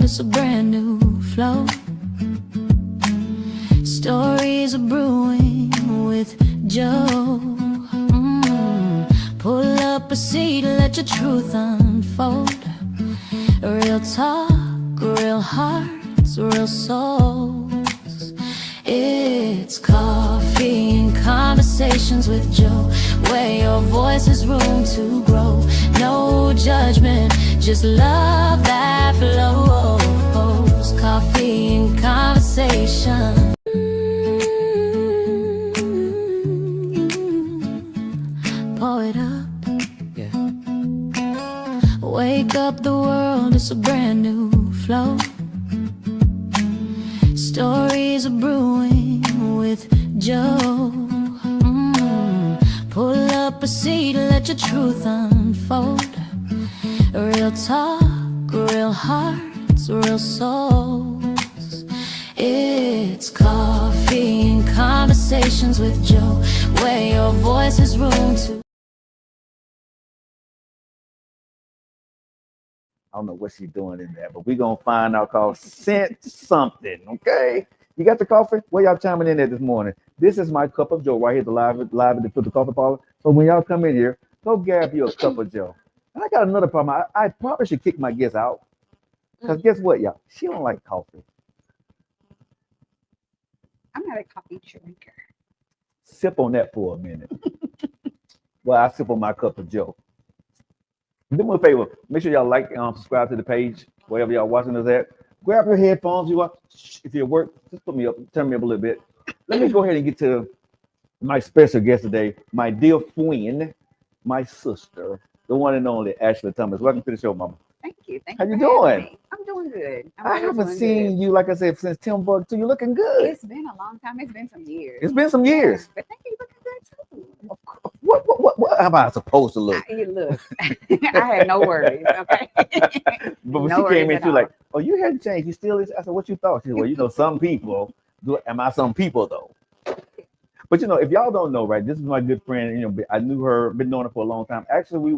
it's a brand new flow. Stories are brewing with Joe. Pull up a seat, let your truth unfold. Real talk, real hearts, real souls. It's coffee and conversations with Joe, where your voice has room to grow. No judgment, just love that flows. Coffee and conversation. Pour it up. Yeah. Wake up the world, it's a brand new flow. Stories are brewing with Joe. Pull up a seat, let your truth unfold. Real talk, real hearts, real souls. It's coffee and conversations with Joe, where your voice has room to. I don't know what she's doing in there, but we're gonna find out called Scent Something. Okay. You got the coffee? Where y'all chiming in at this morning? This is my cup of Joe right here, the live at the Filter Coffee Parlor. So when y'all come in here, go grab you a cup of Joe. And I got another problem. I probably should kick my guest out. Because guess what, y'all? She don't like coffee. I'm not a coffee drinker. Sip on that for a minute. Well, I sip on my cup of Joe. Do me a favor, make sure y'all like and subscribe to the page, wherever y'all watching us at. Grab your headphones. If you work, just put me up, turn me up a little bit. Let me go ahead and get to my special guest today, my dear friend, my sister, the one and only Ashley Thomas. Welcome to the show, Mama. Thank you. Thank How you you for having doing? me. I'm doing good. I haven't seen you, like I said, since Timbuktu. You're looking good. It's been a long time. It's been some years. It's been some years. But thank you. You're looking good too. What am I supposed to look? You look. I had no worries. Okay. But when No she worries came in, at she was like, all. "Oh, you hadn't changed. You still is." I said, "What you thought?" She said, "Well, you know, some people do. Am I some people though?" But you know, if y'all don't know, right? This is my good friend. You know, I knew her, been knowing her for a long time. Actually,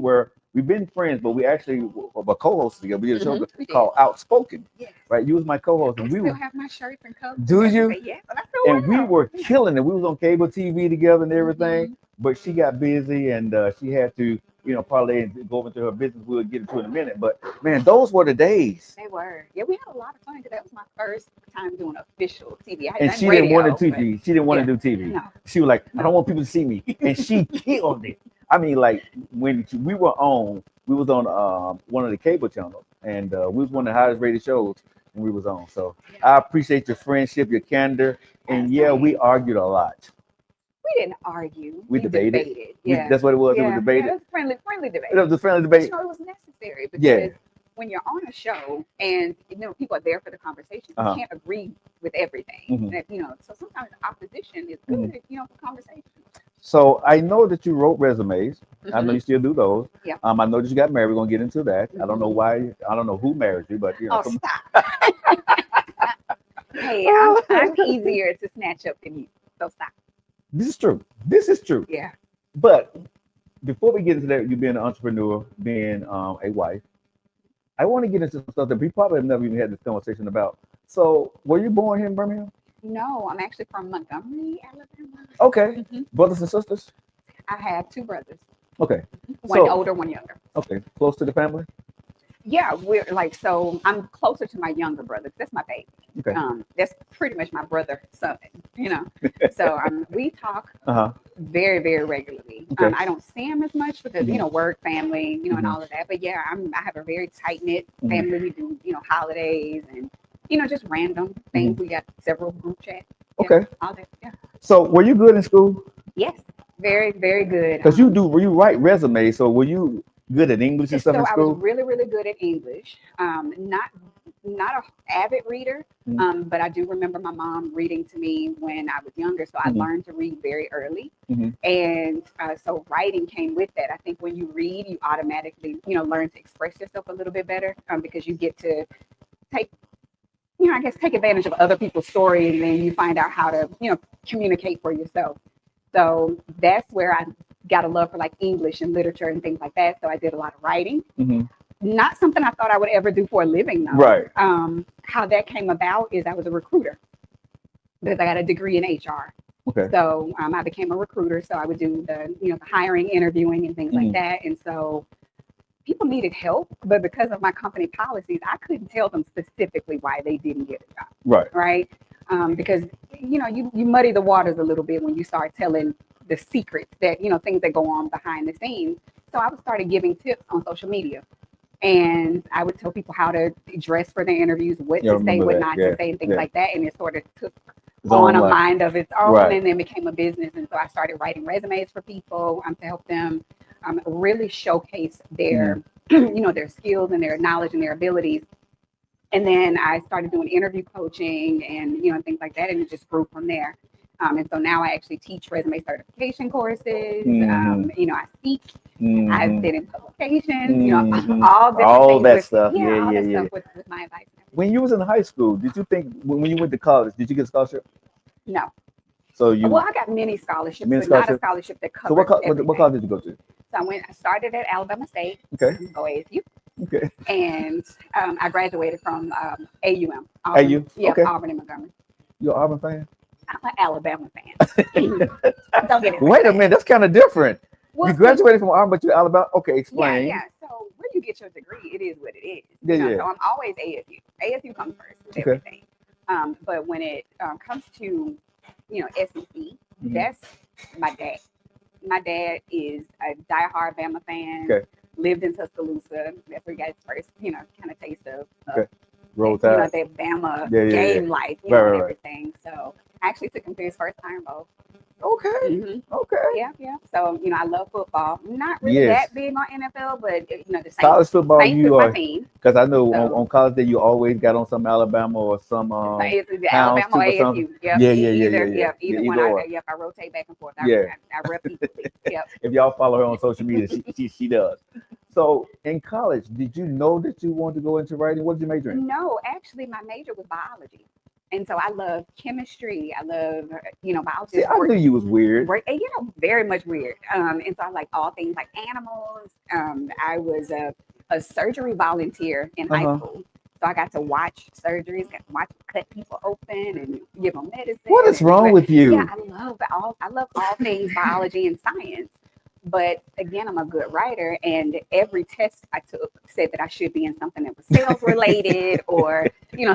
we've been friends, but we actually were co-hosts together. We did a show we called Outspoken, Yes. right? You was my co-host, I and we still were. have my shirts and coats. Do and you? everything. Yes. And I still And wear we were them. killing it. We was on cable TV together and everything. Mhm. But she got busy and she had to, you know, parlay and go into her business. We'll get into it in a minute. But man, those were the days. They were. Yeah, we had a lot of fun because that was my first time doing official TV. I had And done she radio, didn't want to do but TV. She didn't want yeah. to do TV. No. She was like, I No. don't want people to see me. And she killed it. I mean, like when we was on one of the cable channels, and we was one of the highest rated shows, and we was on. So I appreciate your friendship, your candor, and yeah, we argued a lot. We didn't argue. We debated. Yeah. That's what it was. Yeah. It was debated. Yeah, it was friendly debate. It was a friendly But, debate. you know, it was necessary because Yeah. when you're on a show and you know people are there for the conversation, you can't agree with everything. Mhm. And, you know, so sometimes opposition is good, you know, for conversation. So I know that you wrote resumes. I know you still do those. Yeah. I know that you got married. We're gonna get into that. I don't know Mhm. why. I don't know who married you, but you know. Oh, stop. Hey, I'm easier to snatch up than you. So stop. This is true. This is true. Yeah. But before we get into that, you being an entrepreneur, being a wife, I want to get into some stuff that we probably have never even had this conversation about. So, were you born here in Birmingham? No, I'm actually from Montgomery, Alabama. Okay. Mhm. Brothers and sisters? I have two brothers, Okay. one So- older, one younger. Okay. Close to the family? Yeah, we're like, so I'm closer to my younger brother. That's my baby. Okay. That's pretty much my brother son, you know. So we talk Uh-huh. very, very regularly. Okay. I don't see him as much because you know work, family, you know, and all of that. But yeah, I have a very tight knit family. We do holidays and just random things. We got several group chats. Yeah, Okay. all that. Yeah. So, were you good in school? Yes. Very, very good. Because you write resumes. So, were you good at English and stuff So in I school? was really, really good at English. Not a avid reader, but I do remember my mom reading to me when I was younger. So I learned to read very early, and so writing came with that. I think when you read, you automatically learn to express yourself a little bit better because you get to take advantage of other people's story, and then you find out how to communicate for yourself. So that's where I got a love for like English and literature and things like that. So I did a lot of writing. not something I thought I would ever do for a living, though. Right. How that came about is I was a recruiter because I got a degree in HR. Okay. So I became a recruiter. So I would do the hiring, interviewing, and things like that. And so people needed help, but because of my company policies, I couldn't tell them specifically why they didn't get a job. Right. Right. Because you muddy the waters a little bit when you start telling the secrets that things that go on behind the scenes. So I started giving tips on social media, and I would tell people how to dress for their interviews, what to say, what not to say, and things like that. And it sort of took on a mind of its own, and then became a business. And so I started writing resumes for people to help them really showcase their their skills and their knowledge and their abilities. And then I started doing interview coaching and things like that, and it just grew from there. And so now I actually teach resume certification courses. I speak. I've been in publications. All different things stuff. All that stuff with my advice. When you was in high school, did you think when you went to college, did you get a scholarship? No. So I got many scholarships, but not a scholarship that covered So what college did you go to? So I started at Alabama State. Okay. Go ASU. Okay. And I graduated from AUM. Auburn. AU? Yeah, okay. Auburn and Montgomery. You're an Auburn fan? I'm an Alabama fan. Don't get it. Wait a minute, that's kind of different. Well, you graduated from Auburn, but you're Alabama. Okay, explain. Yeah. So where you get your degree, it is what it is. Yeah. So I'm always ASU. ASU comes first with everything. But when it comes to SEC, that's my dad. My dad is a diehard Bama fan. Okay. Lived in Tuscaloosa. That's where he got his first, kind of taste of Roll Tide. That Bama game life, and everything. So I actually took him to his first Iron Bowl. Okay. Okay. Yeah. So I love football. Not really that big on NFL, but the Saints, college football Saints you are are, because I know on college day you always got on some Alabama or some Alabama or ASU. Either one. I rotate back and forth. I rep equally. If y'all follow her on social media, she does. So in college, did you know that you wanted to go into writing? What did you major in? No, actually, my major was biology. And so I love chemistry. I love, biology. See, I knew you was weird. Very much weird. And so I like all things like animals. I was a surgery volunteer in high school. So I got to watch surgeries, got to watch cut people open and give them medicine. What is wrong with you? Yeah, I love all things biology and science. But again, I'm a good writer, and every test I took said that I should be in something that was sales related or,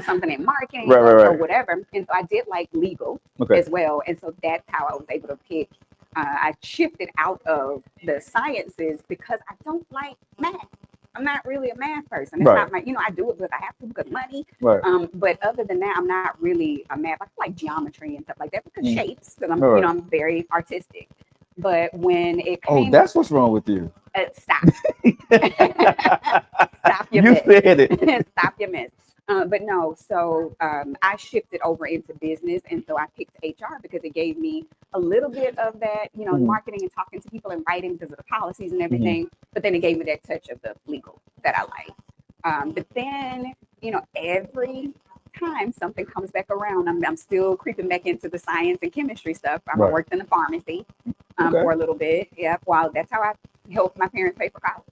something in marketing or whatever. And so I did like legal as well. And so that's how I was able to pick. I shifted out of the sciences because I don't like math. I'm not really a math person. It's not my, I do it because I have to because money. But other than that, I'm not really a math. I like geometry and stuff like that because shapes, because I'm, I'm very artistic. But when it came, that's what's wrong with you. Stop. Stop your mess. You said it. Stop your mess. But no, so I shifted over into business, and so I picked HR because it gave me a little bit of that, marketing and talking to people and writing because of the policies and everything. But then it gave me that touch of the legal that I like. But then, every time something comes back around, I'm still creeping back into the science and chemistry stuff. I worked in the pharmacy for a little bit. While that's how I helped my parents pay for college.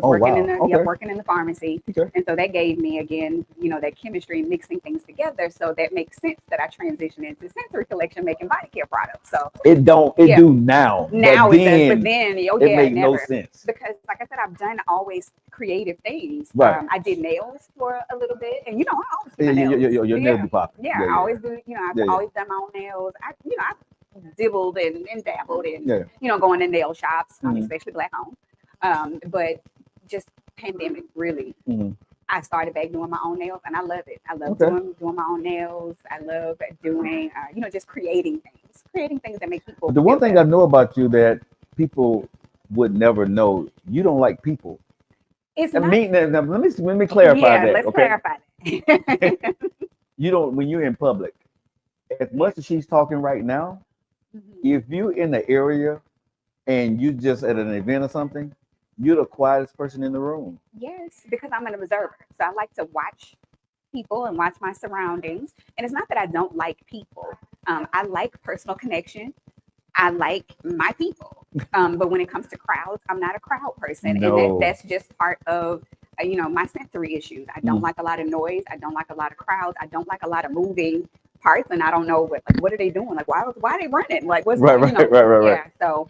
Working in the pharmacy. And so that gave me, again, that chemistry, mixing things together. So that makes sense that I transitioned into Scentsory Collection, making body care products. So it do now. Now it does, but then it makes no sense. Because like I said, I've done always creative things. I did nails for a little bit, and I always do my nails. Your nails be popping. I always do. I've always done my own nails. I dibbled and dabbled and going to nail shops, especially black owned. But just pandemic really, I started back doing my own nails, and I love it. I love doing my own nails. I love doing, just creating things that make people. The one thing better. I know about you that people would never know, you don't like people. It's let me clarify that. Let's clarify that. You don't, when you're in public, as much as she's talking right now, if you're in the area and you just at an event or something, you're the quietest person in the room. Yes, because I'm an observer. So I like to watch people and watch my surroundings. And it's not that I don't like people. I like personal connection. I like my people. But when it comes to crowds, I'm not a crowd person. No. And that's just part of my sensory issues. I don't like a lot of noise. I don't like a lot of crowds. I don't like a lot of moving parts, and I don't know what are they doing? Like, why are they running? Like, what's right. Yeah. So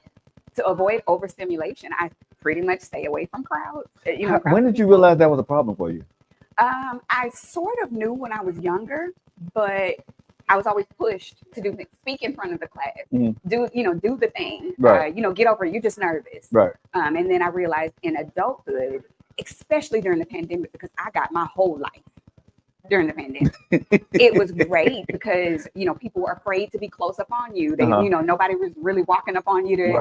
to avoid overstimulation, I pretty much stay away from crowds. When did you realize that was a problem for you? I sort of knew when I was younger, but I was always pushed to speak in front of the class, do the thing, right. Get over it. You're just nervous. Right. And then I realized in adulthood, especially during the pandemic, because I got my whole life during the pandemic. It was great because, people were afraid to be close up on you. They, nobody was really walking up on you to,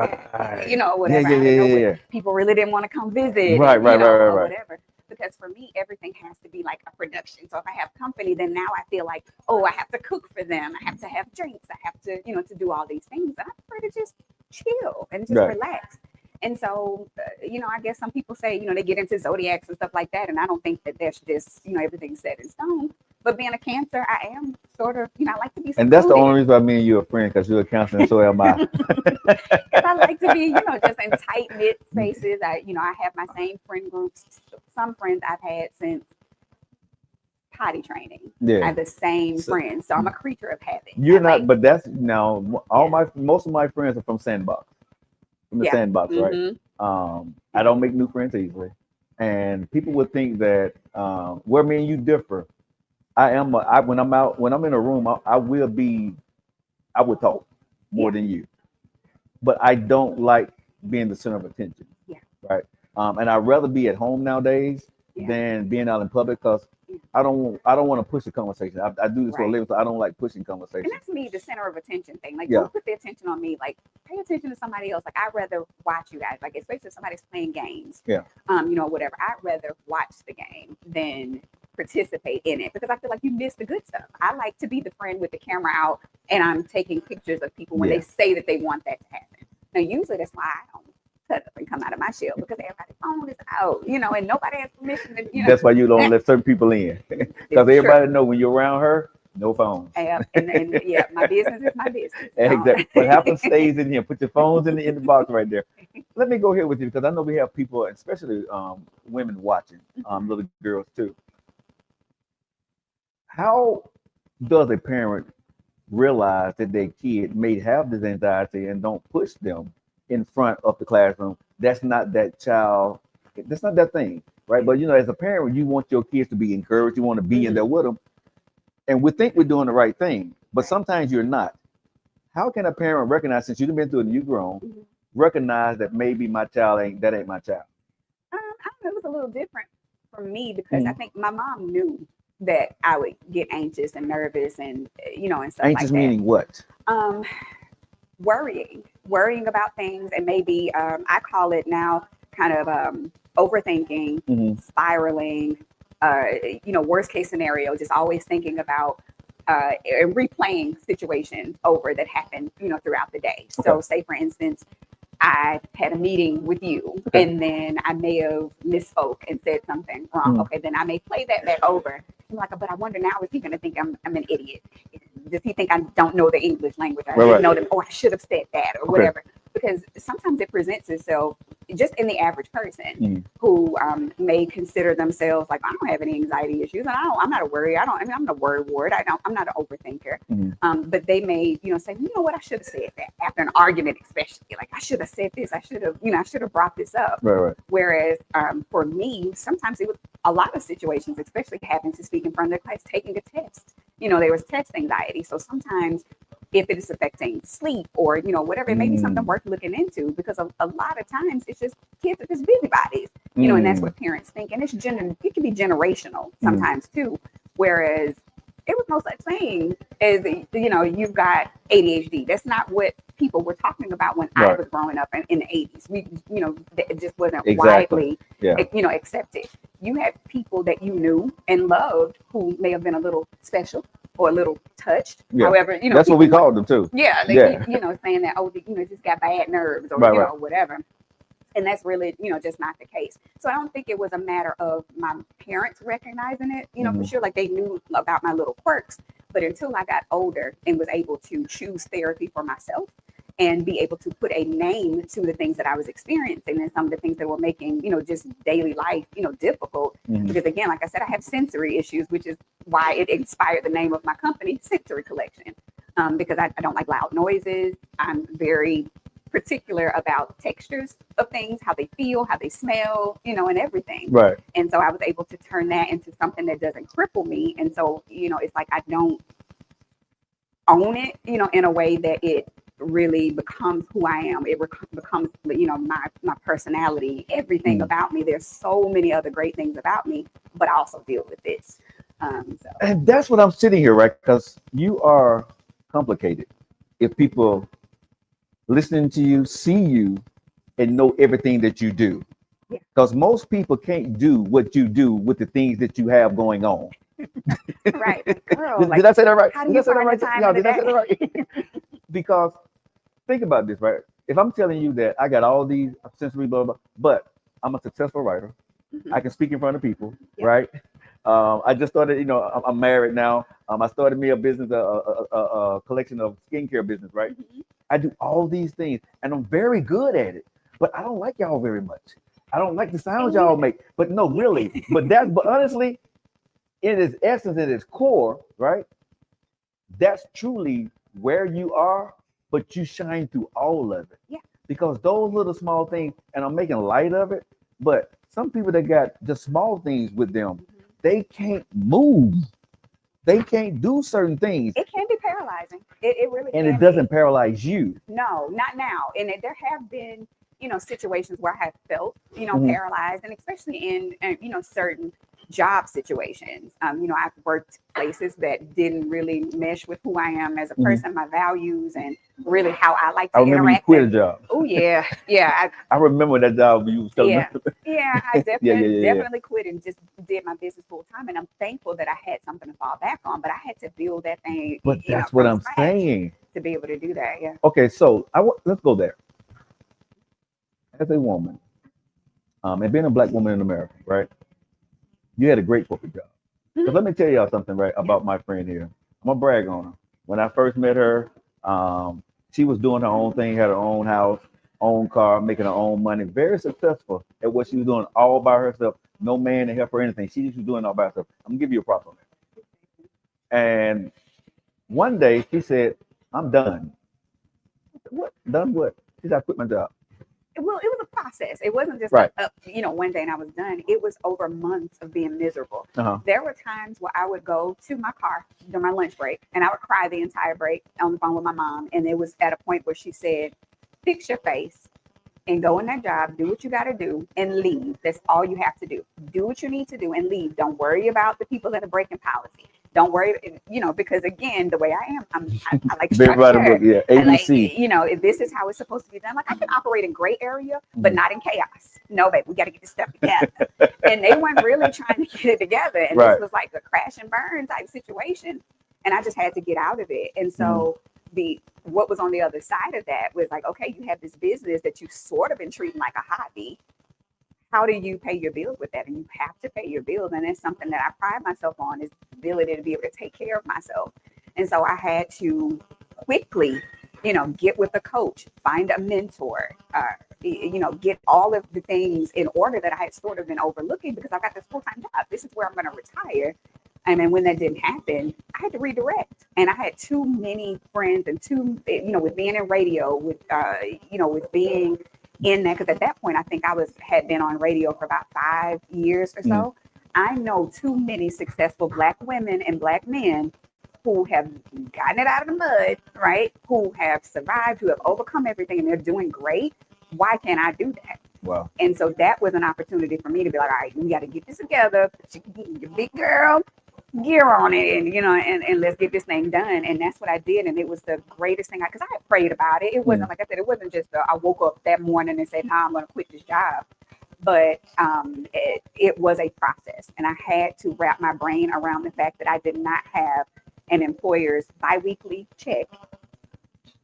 whatever. Yeah. People really didn't want to come visit. Right. Whatever. Because for me, everything has to be like a production. So if I have company, then now I feel like, I have to cook for them. I have to have drinks. I have to, to do all these things. And I prefer to just chill and just relax. And so, I guess some people say, they get into zodiacs and stuff like that. And I don't think that that's just, everything's set in stone. But being a Cancer, I am sort of, I like to be secluded. And that's the only reason why me and you are friends, because you're a Cancer and so am I. Because I like to be, just in tight-knit spaces. I have my same friend groups. Some friends I've had since potty training. Yeah. I have the same friends. So I'm a creature of habit. You're not, but that's now, most of my friends are from Sandbox. From the Sandbox, right? I don't make new friends easily. And people would think that where me and you differ, when I'm in a room, I would talk more than you. But I don't like being the center of attention. Yeah. Right. And I'd rather be at home nowadays than being out in public, because I don't want to push the conversation. I do this for a living, so I don't like pushing conversation. And that's me, the center of attention thing. Like, don't put the attention on me. Like, pay attention to somebody else. Like, I'd rather watch you guys. Like, especially if somebody's playing games. Yeah. Whatever. I'd rather watch the game than participate in it, because I feel like you miss the good stuff. I like to be the friend with the camera out and I'm taking pictures of people when they say that they want that to happen. Now, usually that's why I don't cut up and come out of my shell, because everybody's phone is out, and nobody has permission to, That's why you don't let certain people in, because everybody know when you're around her, no phones. And my business is my business. Exactly. What happens stays in here. Put your phones in the box right there. Let me go here with you, because I know we have people, especially women watching, little girls too. How does a parent realize that their kid may have this anxiety and don't push them in front of the classroom? That's not that child. That's not that thing, right? But as a parent, you want your kids to be encouraged. You want to be in there with them, and we think we're doing the right thing, but sometimes you're not. How can a parent recognize, since you've been through it and you've grown, recognize that maybe my child ain't my child? I don't know. It was a little different for me, because I think my mom knew that I would get anxious and nervous and and stuff anxious like that. Meaning what? Worrying about things, and maybe I call it now kind of overthinking, spiraling, worst case scenario, just always thinking about and replaying situations over that happened throughout the day. Okay. So say for instance, I had a meeting with you, and then I may have misspoke and said something wrong. Okay, then I may play that back over. I'm like, but I wonder now, is he going to think I'm an idiot? Does he think I don't know the English language? I didn't know them, or I should have said that, or whatever. Because sometimes it presents itself just in the average person who may consider themselves like, I don't have any anxiety issues, and I'm not a worry. I'm not a worry ward. I'm not an overthinker. But they may, say, what, I should have said that after an argument, especially. Like, I should have said this. I should have brought this up. Right. Whereas for me, sometimes it was a lot of situations, especially having to speak in front of the class, taking a test. There was test anxiety. So sometimes if it is affecting sleep or, whatever, it may be something worth looking into, because a lot of times it's just kids are just busybodies, and that's what parents think. And it can be generational sometimes too. Whereas there was no such thing as, you've got ADHD. That's not what people were talking about when I was growing up in the 80s. It just wasn't widely, accepted. You had people that you knew and loved who may have been a little special or a little touched. However, that's what we called them too. Yeah. Saying that, just got bad nerves or, whatever. And that's really, just not the case. So I don't think it was a matter of my parents recognizing it, for sure. Like, they knew about my little quirks. But until I got older and was able to choose therapy for myself and be able to put a name to the things that I was experiencing and some of the things that were making, just daily life, difficult. Because again, like I said, I have sensory issues, which is why it inspired the name of my company, Scentsory Collection, because I don't like loud noises. I'm very particular about textures of things, how they feel, how they smell, and everything. Right. And so I was able to turn that into something that doesn't cripple me. And so, it's like I don't own it, in a way that it really becomes who I am. It becomes, my personality, everything about me. There's so many other great things about me, but I also deal with this. And that's what I'm sitting here, right? Because you are complicated. If people listening to you, see you, and know everything that you do. Because most people can't do what you do with the things that you have going on. Right. Like, girl, did I say that right? How do you find the time in the did I say that right? Because think about this, right? If I'm telling you that I got all these sensory blah, blah, but I'm a successful writer, I can speak in front of people, right? I just started, I'm married now. I started me a business, a collection of skincare business, right? I do all these things and I'm very good at it, but I don't like y'all very much. I don't like the sounds y'all make, but no, really. But honestly, in its essence, in its core, right? That's truly where you are, but you shine through all of it. Yeah. Because those little small things, and I'm making light of it, but some people that got just small things with them, they can't move. They can't do certain things. It can be paralyzing. It really can. And it doesn't paralyze you. No, not now. And there have been, situations where I have felt, paralyzed, and especially in, certain job situations. I've worked places that didn't really mesh with who I am as a person, my values, and really how I like to interact. I remember you quit a job. Oh yeah, yeah. I remember that job you was telling me. Yeah, I definitely quit and just did my business full time. And I'm thankful that I had something to fall back on, but I had to build that thing. But that's what I'm saying. To be able to do that, yeah. Okay, so let's go there. As a woman, and being a Black woman in America, right? You had a great corporate job. But let me tell y'all something, right, about my friend here. I'm gonna brag on her. When I first met her, she was doing her own thing, had her own house, own car, making her own money, very successful at what she was doing all by herself. No man to help her anything. She was doing it all by herself. I'm gonna give you a prop on that. And one day she said, "I'm done." What? Done what? She said, "I quit my job." Well, it was a process. It wasn't just one day and I was done. It was over months of being miserable. There were times where I would go to my car during my lunch break and I would cry the entire break on the phone with my mom. And it was at a point where she said, "Fix your face and go in that job, do what you got to do and leave. That's all you have to do. Do what you need to do and leave. Don't worry about the people that are breaking policy. Don't worry, because again, the way I am, I like structure. Yeah, ABC. Like, if this is how it's supposed to be done, like I can operate in gray area, but not in chaos. No, babe, we got to get this stuff together." And they weren't really trying to get it together. And this was like a crash and burn type situation. And I just had to get out of it. And so what was on the other side of that was like, okay, you have this business that you sort of been treating like a hobby. How do you pay your bills with that? And you have to pay your bills. And that's something that I pride myself on, is the ability to be able to take care of myself. And so I had to quickly, get with a coach, find a mentor, get all of the things in order that I had sort of been overlooking because I got this full-time job. This is where I'm going to retire. And then when that didn't happen, I had to redirect. And I had too many friends and with being in radio, with being in that, because at that point I think I had been on radio for about 5 years or so. I know too many successful Black women and Black men who have gotten it out of the mud, right? Who have survived, who have overcome everything, and they're doing great. Why can't I do that? Wow. And so that was an opportunity for me to be like, all right, we got to get this together. Your big girl gear on it, and let's get this thing done. And that's what I did. And it was the greatest thing, because I had prayed about it. It wasn't like I said, it wasn't just I woke up that morning and said, "Nah, I'm going to quit this job." But it was a process. And I had to wrap my brain around the fact that I did not have an employer's biweekly check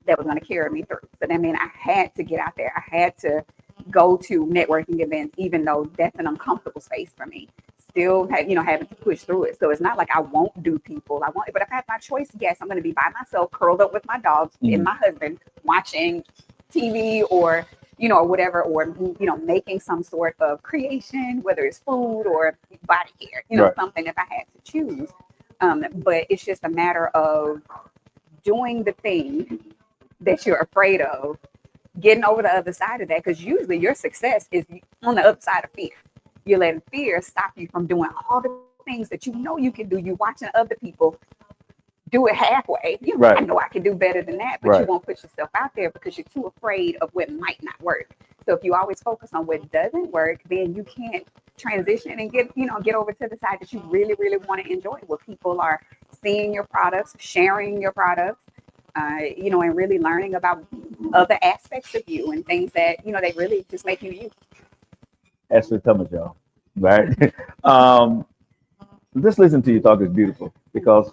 that was going to carry me through. So that meant I had to get out there. I had to go to networking events, even though that's an uncomfortable space for me. still having to push through it. So it's not like I won't do people. But if I have my choice, yes, I'm going to be by myself, curled up with my dogs and my husband, watching TV or whatever, or making some sort of creation, whether it's food or body care, Right. something if I had to choose. But it's just a matter of doing the thing that you're afraid of, getting over the other side of that, because usually your success is on the other side of fear. You're letting fear stop you from doing all the things that you can do. You're watching other people do it halfway. Right. I know I can do better than that, but Right. you won't put yourself out there because you're too afraid of what might not work. So if you always focus on what doesn't work, then you can't transition and get over to the side that you really, really want to enjoy, where people are seeing your products, sharing your products, and really learning about other aspects of you and things that, they really just make you. Ashley Thomas, y'all. Right. Just listen to you talk is beautiful, because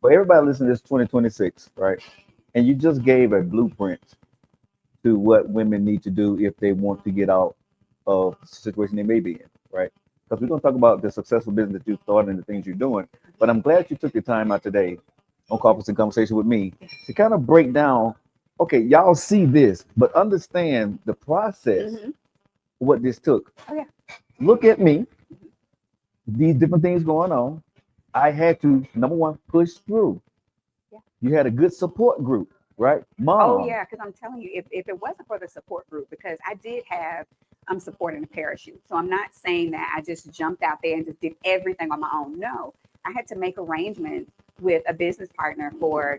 for everybody listening to this 2026, right? And you just gave a blueprint to what women need to do if they want to get out of the situation they may be in, right? Because we're going to talk about the successful business that you started and the things you're doing. But I'm glad you took your time out today on Coffee and Conversation with me to kind of break down, okay, y'all see this, but understand the process, what this took. Oh, yeah. Look at me, these different things going on. I had to, number one, push through. Yeah. You had a good support group, right? Mom. Oh, yeah, because I'm telling you, if it wasn't for the support group, because I did have support in a parachute. So I'm not saying that I just jumped out there and just did everything on my own. No, I had to make arrangements with a business partner for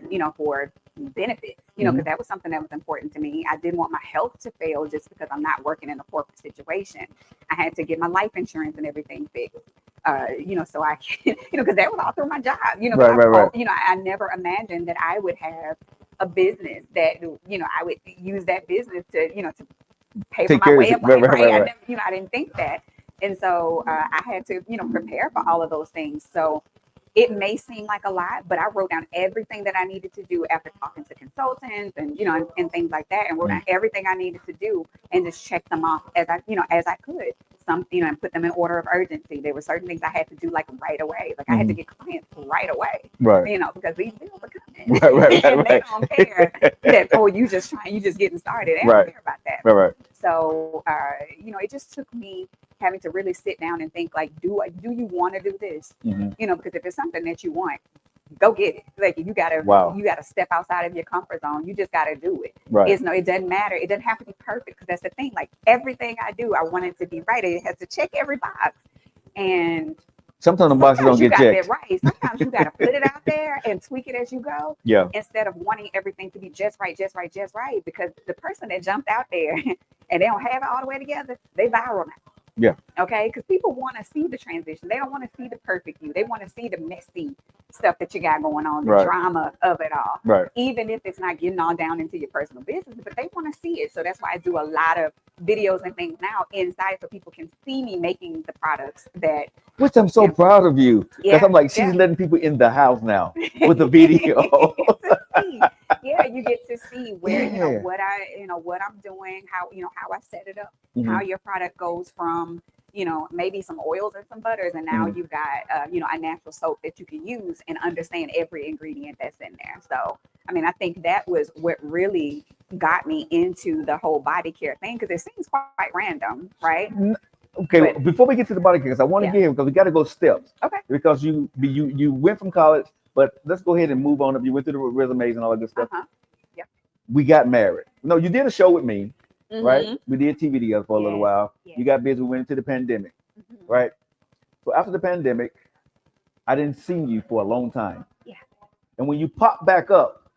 benefits, because that was something that was important to me. I didn't want my health to fail just because I'm not working in a corporate situation. I had to get my life insurance and everything fixed. So I can, because that was all through my job, Right. I never imagined that I would have a business that, I would use that business to, to pay for my way of life. Right. I didn't think that. And so I had to, prepare for all of those things. So it may seem like a lot, but I wrote down everything that I needed to do after talking to consultants and, and things like that, and wrote down everything I needed to do and just check them off as I could. Some, and put them in order of urgency. There were certain things I had to do like right away. Like I had to get clients right away. Right. Because these bills are coming. Right. And they don't care that, you just getting started. They don't care about that. Right. So, it just took me having to really sit down and think, like, do you want to do this? Because if it's something that you want, go get it. Like you gotta step outside of your comfort zone. You just gotta do it. Right. It doesn't matter. It doesn't have to be perfect, because that's the thing. Like everything I do, I want it to be right. It has to check every box. And sometimes the boxes don't get checked. Right. Sometimes you gotta put it out there and tweak it as you go. Yeah. Instead of wanting everything to be just right. Because the person that jumped out there and they don't have it all the way together, they viral now. Yeah. Okay. Because people want to see the transition. They don't want to see the perfect you. They want to see the messy stuff that you got going on, the drama of it all. Right. Even if it's not getting all down into your personal business, but they want to see it. So that's why I do a lot of videos and things now inside, so people can see me making the products that. Which I'm so proud of you. Because Yeah, I'm like, she's letting people in the house now with the video. Yeah, you get to see where what I'm doing, how I set it up, how your product goes from maybe some oils and some butters, and now you've got a natural soap that you can use and understand every ingredient that's in there. So I think that was what really got me into the whole body care thing, because it seems quite random, right? Okay, but before we get to the body care, I want to get here because we got to go steps. Okay. Because you went from college, but let's go ahead and move on up. You went through the resumes and all that good stuff. Yep. We got married. No, you did a show with me, right? We did TV together for a little while. You got busy. We went into the pandemic, right? So after the pandemic, I didn't see you for a long time. Yeah. And when you pop back up,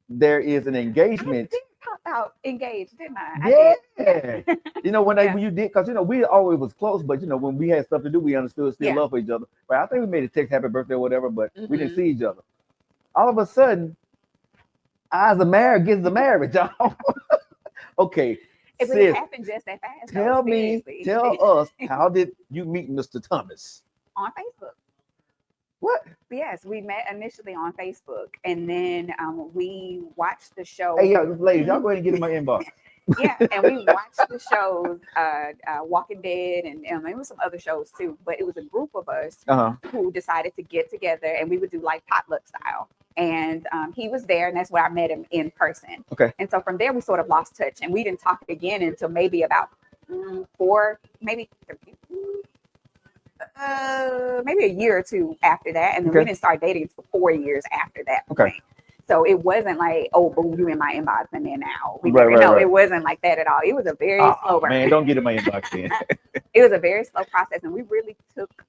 there is an engagement. I did pop out engaged, didn't I? Yeah. When you did, because we always was close, but when we had stuff to do, we understood still love for each other. Right? I think we made a text happy birthday or whatever, but we didn't see each other. All of a sudden, eyes of marriage gets the marriage, y'all. Okay. It really happened just that fast. Tell us, how did you meet Mr. Thomas? On Facebook. What? Yes, we met initially on Facebook, and then we watched the show. Hey, ladies, y'all go ahead and get in my inbox. Yeah, and we watched the shows, Walking Dead, and it was some other shows too. But it was a group of us Uh-huh. who decided to get together, and we would do like potluck style. And he was there, and that's where I met him in person. Okay. And so from there, we sort of lost touch, and we didn't talk again until maybe about maybe a year or two after that, and then we Okay. didn't start dating until 4 years after that Okay. point. So it wasn't like, oh, boom, you in my inbox, and then now Right. it wasn't like that at all. It was a very slow burn. Man, don't get in my inbox then. It was a very slow process, and we really took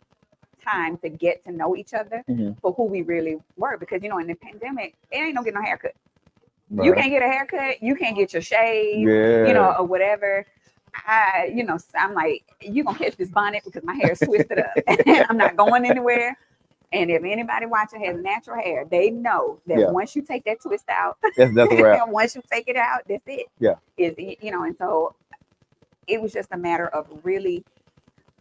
time to get to know each other Mhm. for who we really were. Because in the pandemic, it ain't no getting no haircut. Right. You can't get a haircut, you can't get your shave, Yeah. or whatever. I'm like, you gonna catch this bonnet because my hair is twisted up. I'm not going anywhere. And if anybody watching has natural hair, they know that Yeah. once you take that twist out, That's a wrap. once you take it out, that's it. Yeah. And so it was just a matter of really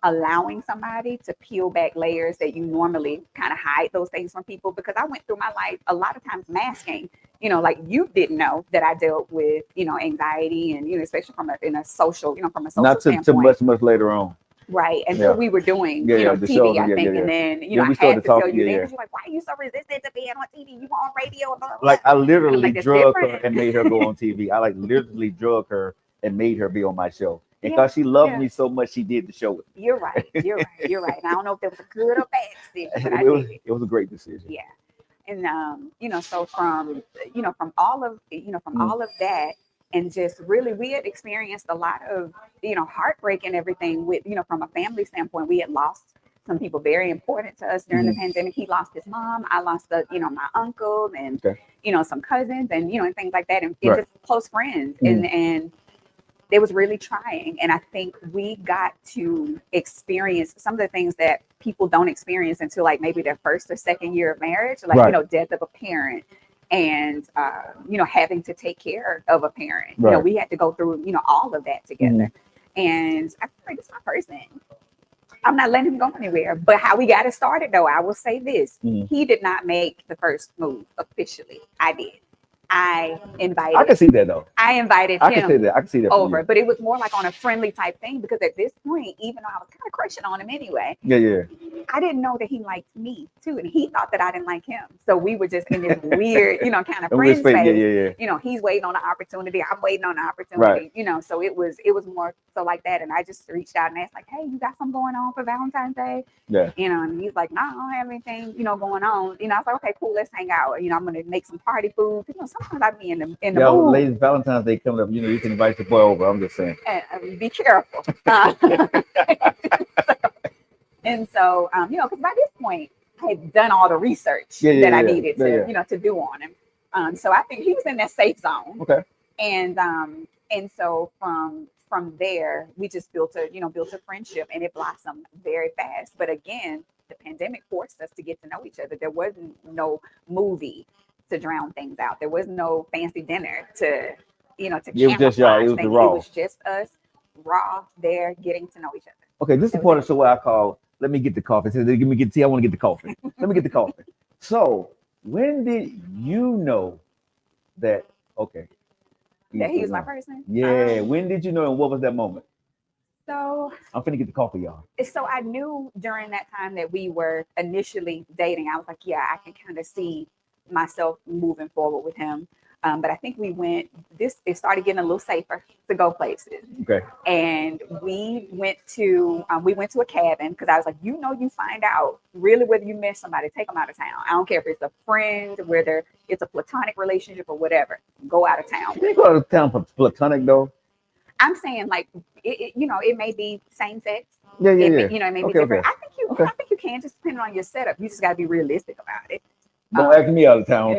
allowing somebody to peel back layers that you normally kind of hide those things from people, because I went through my life a lot of times masking, like you didn't know that I dealt with, anxiety and, especially from a social Not too standpoint. much later on. Right. Until Yeah. we were doing, The TV, shows, I think. yeah. And then, Yeah, I we had started to tell talking, you yeah. then, 'cause you're like, why are you so resistant to being on TV? You on radio? Blah, blah, blah. Like I literally I'm like, that's drug her different. and made her go on TV. I like literally drug her and made her be on my show. And Yeah, because she loved yeah. me so much, she did the show with me. You're right. And I don't know if that was a good or bad decision, but I It did it. was a great decision. Yeah. And so from all of all of that, and just really we had experienced a lot of heartbreak and everything with from a family standpoint. We had lost some people very important to us during the pandemic. He lost his mom. I lost my uncle and some cousins and and things like that, and Right. just close friends. And it was really trying. And I think we got to experience some of the things that people don't experience until like maybe their first or second year of marriage, like, Right. Death of a parent and, having to take care of a parent. Right. We had to go through, all of that together. And I feel like it's my person. I'm not letting him go anywhere. But how we got it started, though, I will say this. He did not make the first move officially. I did. I can see that though. I invited I him can see that. I can see that from over, you. but it was more like on a friendly type thing, because at this point, even though I was kind of crushing on him anyway, Yeah. I didn't know that he liked me too, and he thought that I didn't like him. So we were just in this weird, kind of friend space. Yeah. He's waiting on the opportunity, I'm waiting on the opportunity. Right. So it was more so like that, and I just reached out and asked like, "Hey, you got something going on for Valentine's Day?" Yeah. And he's like, "No, I don't have anything, going on." I was like, "Okay, cool, let's hang out. I'm gonna make some party food." Sometimes I be in the Yo, mood. ladies, Valentine's Day coming up. You can invite your boy over. I'm just saying. Be careful. And so, because by this point, I had done all the research that I needed to, to do on him. So I think he was in that safe zone. Okay. And so from there, we just built a friendship, and it blossomed very fast. But again, the pandemic forced us to get to know each other. There wasn't no movie to drown things out. There was no fancy dinner to It was just y'all. It was the raw. It was just us, raw, there, getting to know each other. Okay, this is the part of the show where I call, let me get the coffee. Let me get tea. I want to get the coffee. Let me get the coffee. So when did you know that, okay. That he was my person? Yeah. When did you know, and what was that moment? So I'm finna get the coffee, y'all. So I knew during that time that we were initially dating, I was like, yeah, I can kind of see myself moving forward with him. But I think it started getting a little safer to go places. Okay. And we went to a cabin, because I was like, you find out really whether you miss somebody, take them out of town. I don't care if it's a friend, whether it's a platonic relationship or whatever, go out of town. You go out of town for platonic though? I'm saying like, it may be same sex. Yeah. It may be different. Okay. I think you can, just depending on your setup. You just got to be realistic about it. Don't ask me out of town.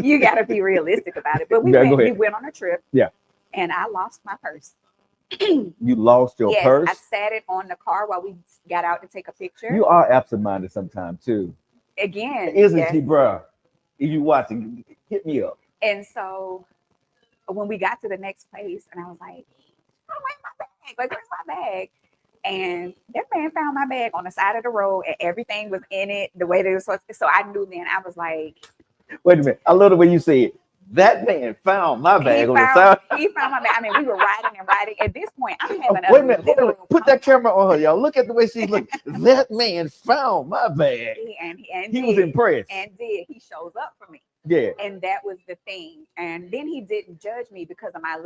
You got to be realistic about it. But we went on a trip. Yeah. And I lost my purse. You lost your purse? I sat it on the car while we got out to take a picture. You are absent-minded sometimes too. Again. Isn't she, bruh? If you watching, hit me up. And so when we got to the next place, and I was like, oh, where's my bag? Like, where's my bag? And that man found my bag on the side of the road, and everything was in it the way they were supposed to. So I knew then, I was like, wait a minute. I love the way you say it. That man found my bag on the found, side. he found my bag. I mean, we were riding and riding. At this point, I'm having Wait a minute. literal Put that camera on her, y'all. Look at the way she's looking. That man found my bag. He was impressed. And he shows up for me. Yeah. And that was the thing. And then he didn't judge me because of my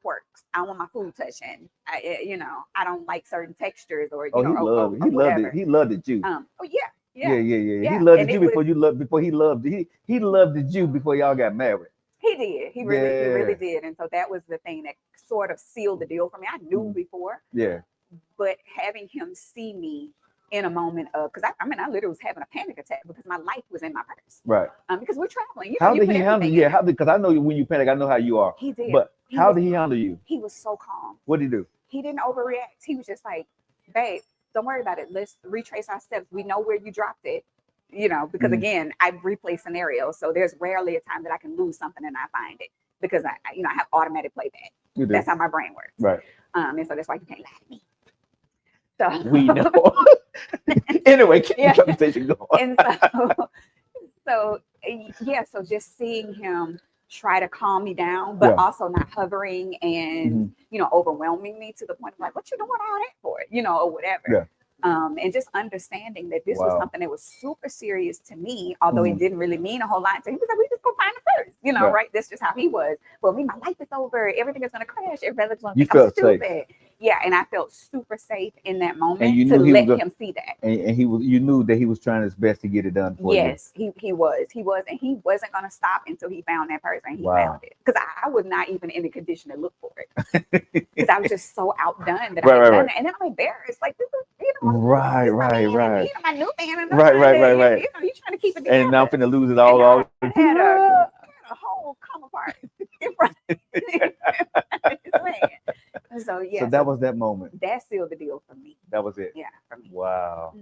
quirks. I don't want my food touching. I don't like certain textures or He loved it. He loved it you. Oh yeah. Yeah. He loved you before he loved you before y'all got married. He did. He really did. And so that was the thing that sort of sealed the deal for me. I knew before. Yeah. But having him see me in a moment of, because I literally was having a panic attack because my life was in my purse. Right. Because we're traveling. How did he handle you? Yeah, because I know when you panic, I know how you are. He did. But how did he handle you? He was so calm. What did he do? He didn't overreact. He was just like, babe, don't worry about it. Let's retrace our steps. We know where you dropped it. Because again, I replay scenarios. So there's rarely a time that I can lose something and I find it because I have automatic playback. That's how my brain works. Right. And so that's why you can't lie to me. So we know. Anyway, keep the conversation going. And so just seeing him try to calm me down, but also not hovering and overwhelming me to the point of like, what you doing all that for? Or whatever. Yeah. And just understanding that this was something that was super serious to me, although it didn't really mean a whole lot to him. He was like, we just go find the purse, right? That's just how he was. Well, my life is over. Everything is going to crash. Everybody's going to think I'm stupid. Safe. Yeah, and I felt super safe in that moment to let him see that. And you knew that he was trying his best to get it done for you. Yes, he was, and he wasn't going to stop until he found that person. He found it because I was not even in a condition to look for it because I was just so outdone that I had done it, and then I'm embarrassed. Like this is, right. My new man, right. You trying to keep it together, and now I'm finna lose it all. I had a whole come apart in front of his man. So that was that moment. That sealed the deal for me. That was it. Yeah, for me. Wow.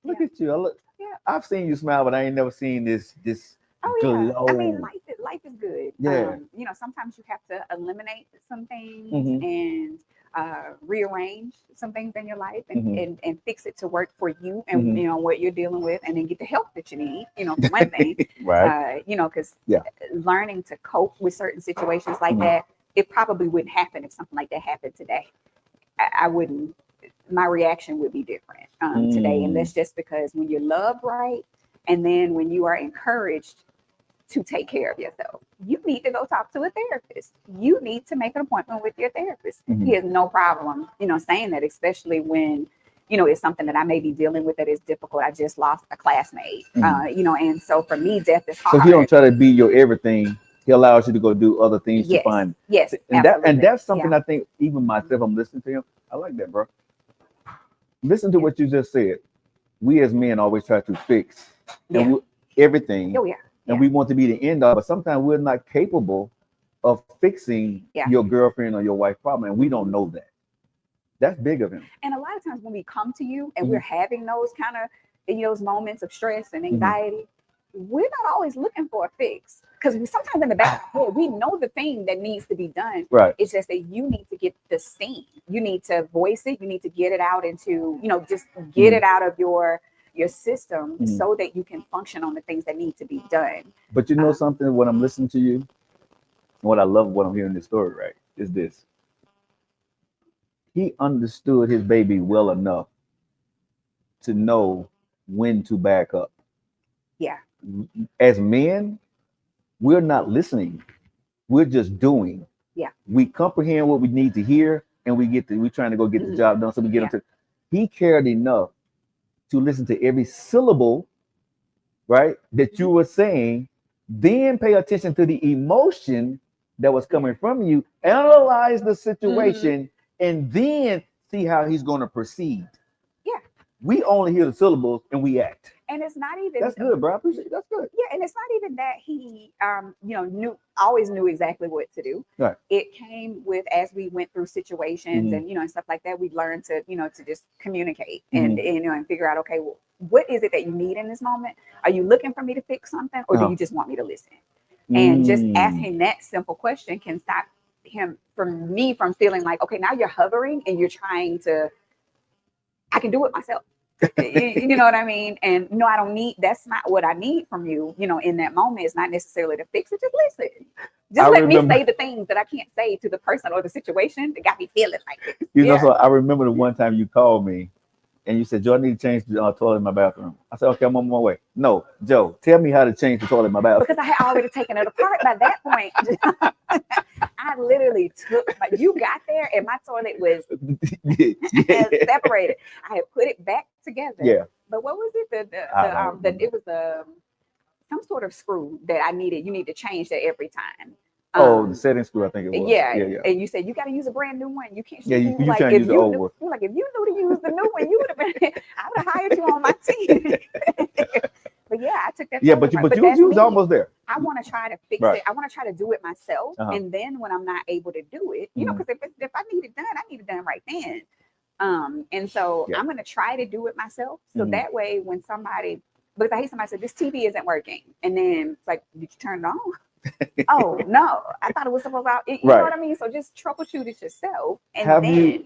Look at you. I've seen you smile, but I ain't never seen this glow. I mean, life is good. Yeah. Sometimes you have to eliminate some things and rearrange some things in your life and fix it to work for you and what you're dealing with, and then get the help that you need. For one thing, right? Because learning to cope with certain situations like that, it probably wouldn't happen if something like that happened today. I wouldn't. My reaction would be different today, and that's just because when you're loved right, and then when you are encouraged to take care of yourself, you need to go talk to a therapist. You need to make an appointment with your therapist. He has no problem, saying that, especially when, it's something that I may be dealing with that is difficult. I just lost a classmate, and so for me, death is hard. So he don't try to be your everything. He allows you to go do other things to find. Yes, and that's something I think even myself, I'm listening to him. I like that, bro. Listen to what you just said. We as men always try to fix everything. Oh, yeah. And we want to be the end of, but sometimes we're not capable of fixing your girlfriend or your wife's problem, and we don't know that. That's big of him. And a lot of times when we come to you and we're having those kind of those moments of stress and anxiety, we're not always looking for a fix, because sometimes in the back of our head, we know the thing that needs to be done. Right. It's just that you need to get the steam. You need to voice it. You need to get it out into, just get it out of your system so that you can function on the things that need to be done. But something, when I'm listening to you, what I love, what I'm hearing this story, right, is this. He understood his baby well enough to know when to back up. Yeah. As men, we're not listening. We're just doing. Yeah. We comprehend what we need to hear, and we're trying to go get the job done. So we get him to. He cared enough to listen to every syllable, right, that you were saying, then pay attention to the emotion that was coming from you, analyze the situation, and then see how he's going to proceed. Yeah. We only hear the syllables and we act. And it's not even that's good, bro. I appreciate it. That's good. Yeah, and it's not even that he always knew exactly what to do. Right. It came with, as we went through situations and and stuff like that, we learned to to just communicate and and figure out, okay, well, what is it that you need in this moment? Are you looking for me to fix something, or do you just want me to listen? And just asking that simple question can stop me from feeling like, okay, now you're hovering and you're trying to, I can do it myself. You know what I mean? And no, I don't need, that's not what I need from you, in that moment. It's not necessarily to fix it, just listen. Just let me say the things that I can't say to the person or the situation that got me feeling like this. So I remember the one time you called me and you said, Joe, I need to change the toilet in my bathroom. I said, okay, I'm on my way. No, Joe, tell me how to change the toilet in my bathroom. Because I had already taken it apart by that point. I literally you got there and my toilet was separated. I had put it back together. Yeah. But what was it? It was some sort of screw that I needed. You need to change that every time. The setting screw, I think it was. Yeah. And you said you got to use a brand new one. You can't. Yeah, you can't use the old one. You're like, if you knew to use the new one, you would have been. I would have hired you on my team. But yeah, I took that. Yeah, but you was almost there. I want to try to fix it. I want to try to do it myself, and then when I'm not able to do it, because if I need it done, I need it done right then. And so I'm going to try to do it myself. So that way, when somebody, because I hate somebody said this TV isn't working, and then it's like, did you turn it on? Oh no, I thought it was supposed to. You know what I mean? So just troubleshoot it yourself. And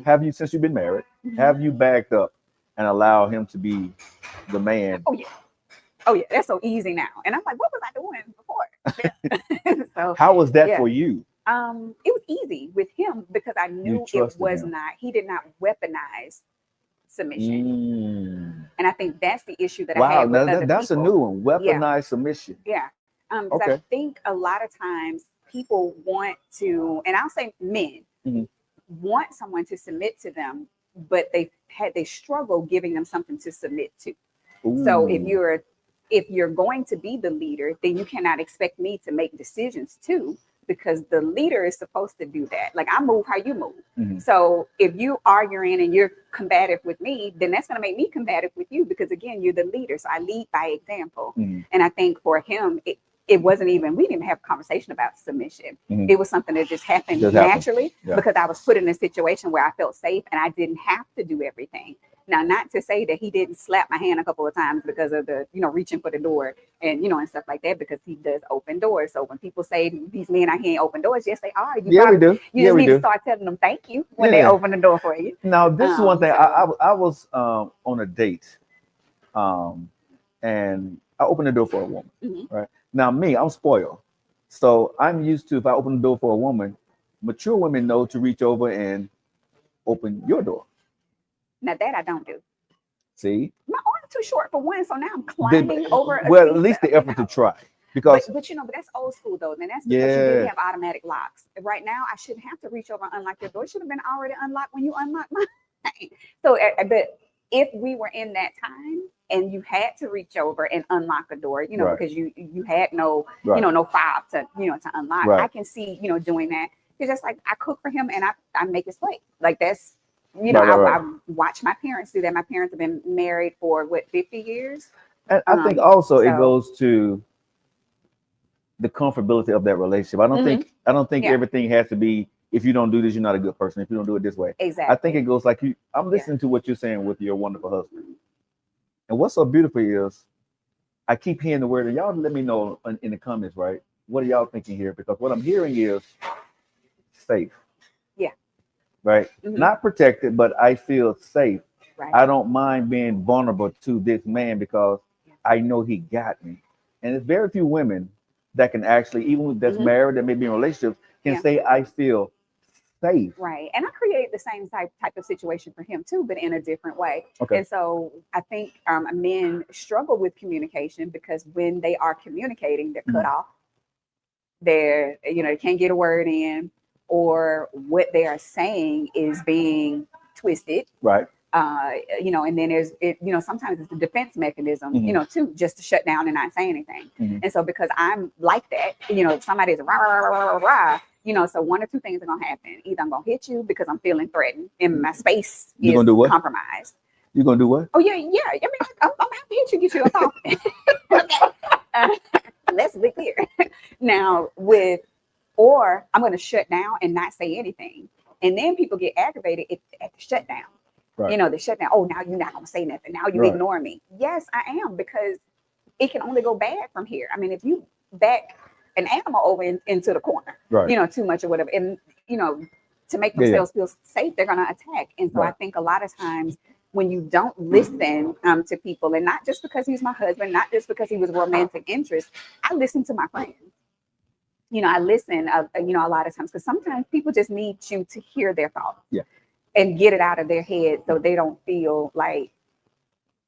have you since you've been married, have you backed up and allow him to be the man? Oh yeah, that's so easy now. And I'm like, what was I doing before? So how was that for you? It was easy with him because I knew it was not. He did not weaponize submission, and I think that's the issue that I had with other that's people. A new one. Weaponized submission. Yeah. Because I think a lot of times people want to, and I'll say men want someone to submit to them, but they struggle giving them something to submit to. Ooh. So if you're going to be the leader, then you cannot expect me to make decisions too, because the leader is supposed to do that. Like, I move how you move. So if you arguing and you're combative with me, then that's going to make me combative with you, because again, you're the leader. So I lead by example. And I think for him, it wasn't even, we didn't have a conversation about submission. It was something that just happened naturally because I was put in a situation where I felt safe and I didn't have to do everything. Now, not to say that he didn't slap my hand a couple of times because of the, reaching for the door and, and stuff like that, because he does open doors. So when people say these men out here ain't open doors, yes, they are. We do. You just need to start telling them thank you when they open the door for you. Now, this is one thing. I was on a date and I opened the door for a woman, right? Now, I'm spoiled. So I'm used to, if I open the door for a woman, mature women know to reach over and open your door. Now that I don't do. See? My arm's too short for one, so now I'm climbing over. At least the effort to try. Because but that's old school though. And that's because you didn't have automatic locks. Right now, I shouldn't have to reach over and unlock your door. It should have been already unlocked when you unlocked mine. So, but if we were in that time and you had to reach over and unlock a door, because you had no, no fob to, to unlock. I can see, doing that. It's just like I cook for him and I make his plate. Like that's, I watch my parents do that. My parents have been married for 50 years. And I think also it goes to the comfortability of that relationship. I don't think everything has to be, if you don't do this, you're not a good person. If you don't do it this way. Exactly. I think it goes like I'm listening to what you're saying with your wonderful husband. And what's so beautiful is I keep hearing the word, and y'all let me know in the comments, right? What are y'all thinking here? Because what I'm hearing is safe. Yeah. Right? Not protected, but I feel safe. Right. I don't mind being vulnerable to this man because I know he got me. And there's very few women that can actually, even that's married, that may be in relationships, can say, I feel safe. Right. And I created the same type of situation for him too, but in a different way. Okay. And so I think men struggle with communication because when they are communicating, they're cut off. They're, they can't get a word in, or what they are saying is being twisted. Right. And then there's sometimes it's a defense mechanism, too, just to shut down and not say anything. And so because I'm like that, if somebody's rah, rah, rah, rah, rah, so one or two things are gonna happen. Either I'm gonna hit you because I'm feeling threatened and my space is compromised. You're gonna do what? Oh yeah. I mean, I'm happy to hit you, get you a coffee. Okay. Let's be clear. Now or I'm gonna shut down and not say anything. And then people get aggravated at the shutdown. Right. The shutdown. Oh, now you're not gonna say nothing. Now you ignore me. Yes, I am, because it can only go bad from here. I mean, if you back an animal over into the corner, too much or whatever, and to make themselves feel safe, they're gonna attack. And so I think a lot of times when you don't listen to people, and not just because he's my husband, not just because he was a romantic interest, I listen to my friends. I listen, a lot of times, because sometimes people just need you to hear their thoughts and get it out of their head so they don't feel like,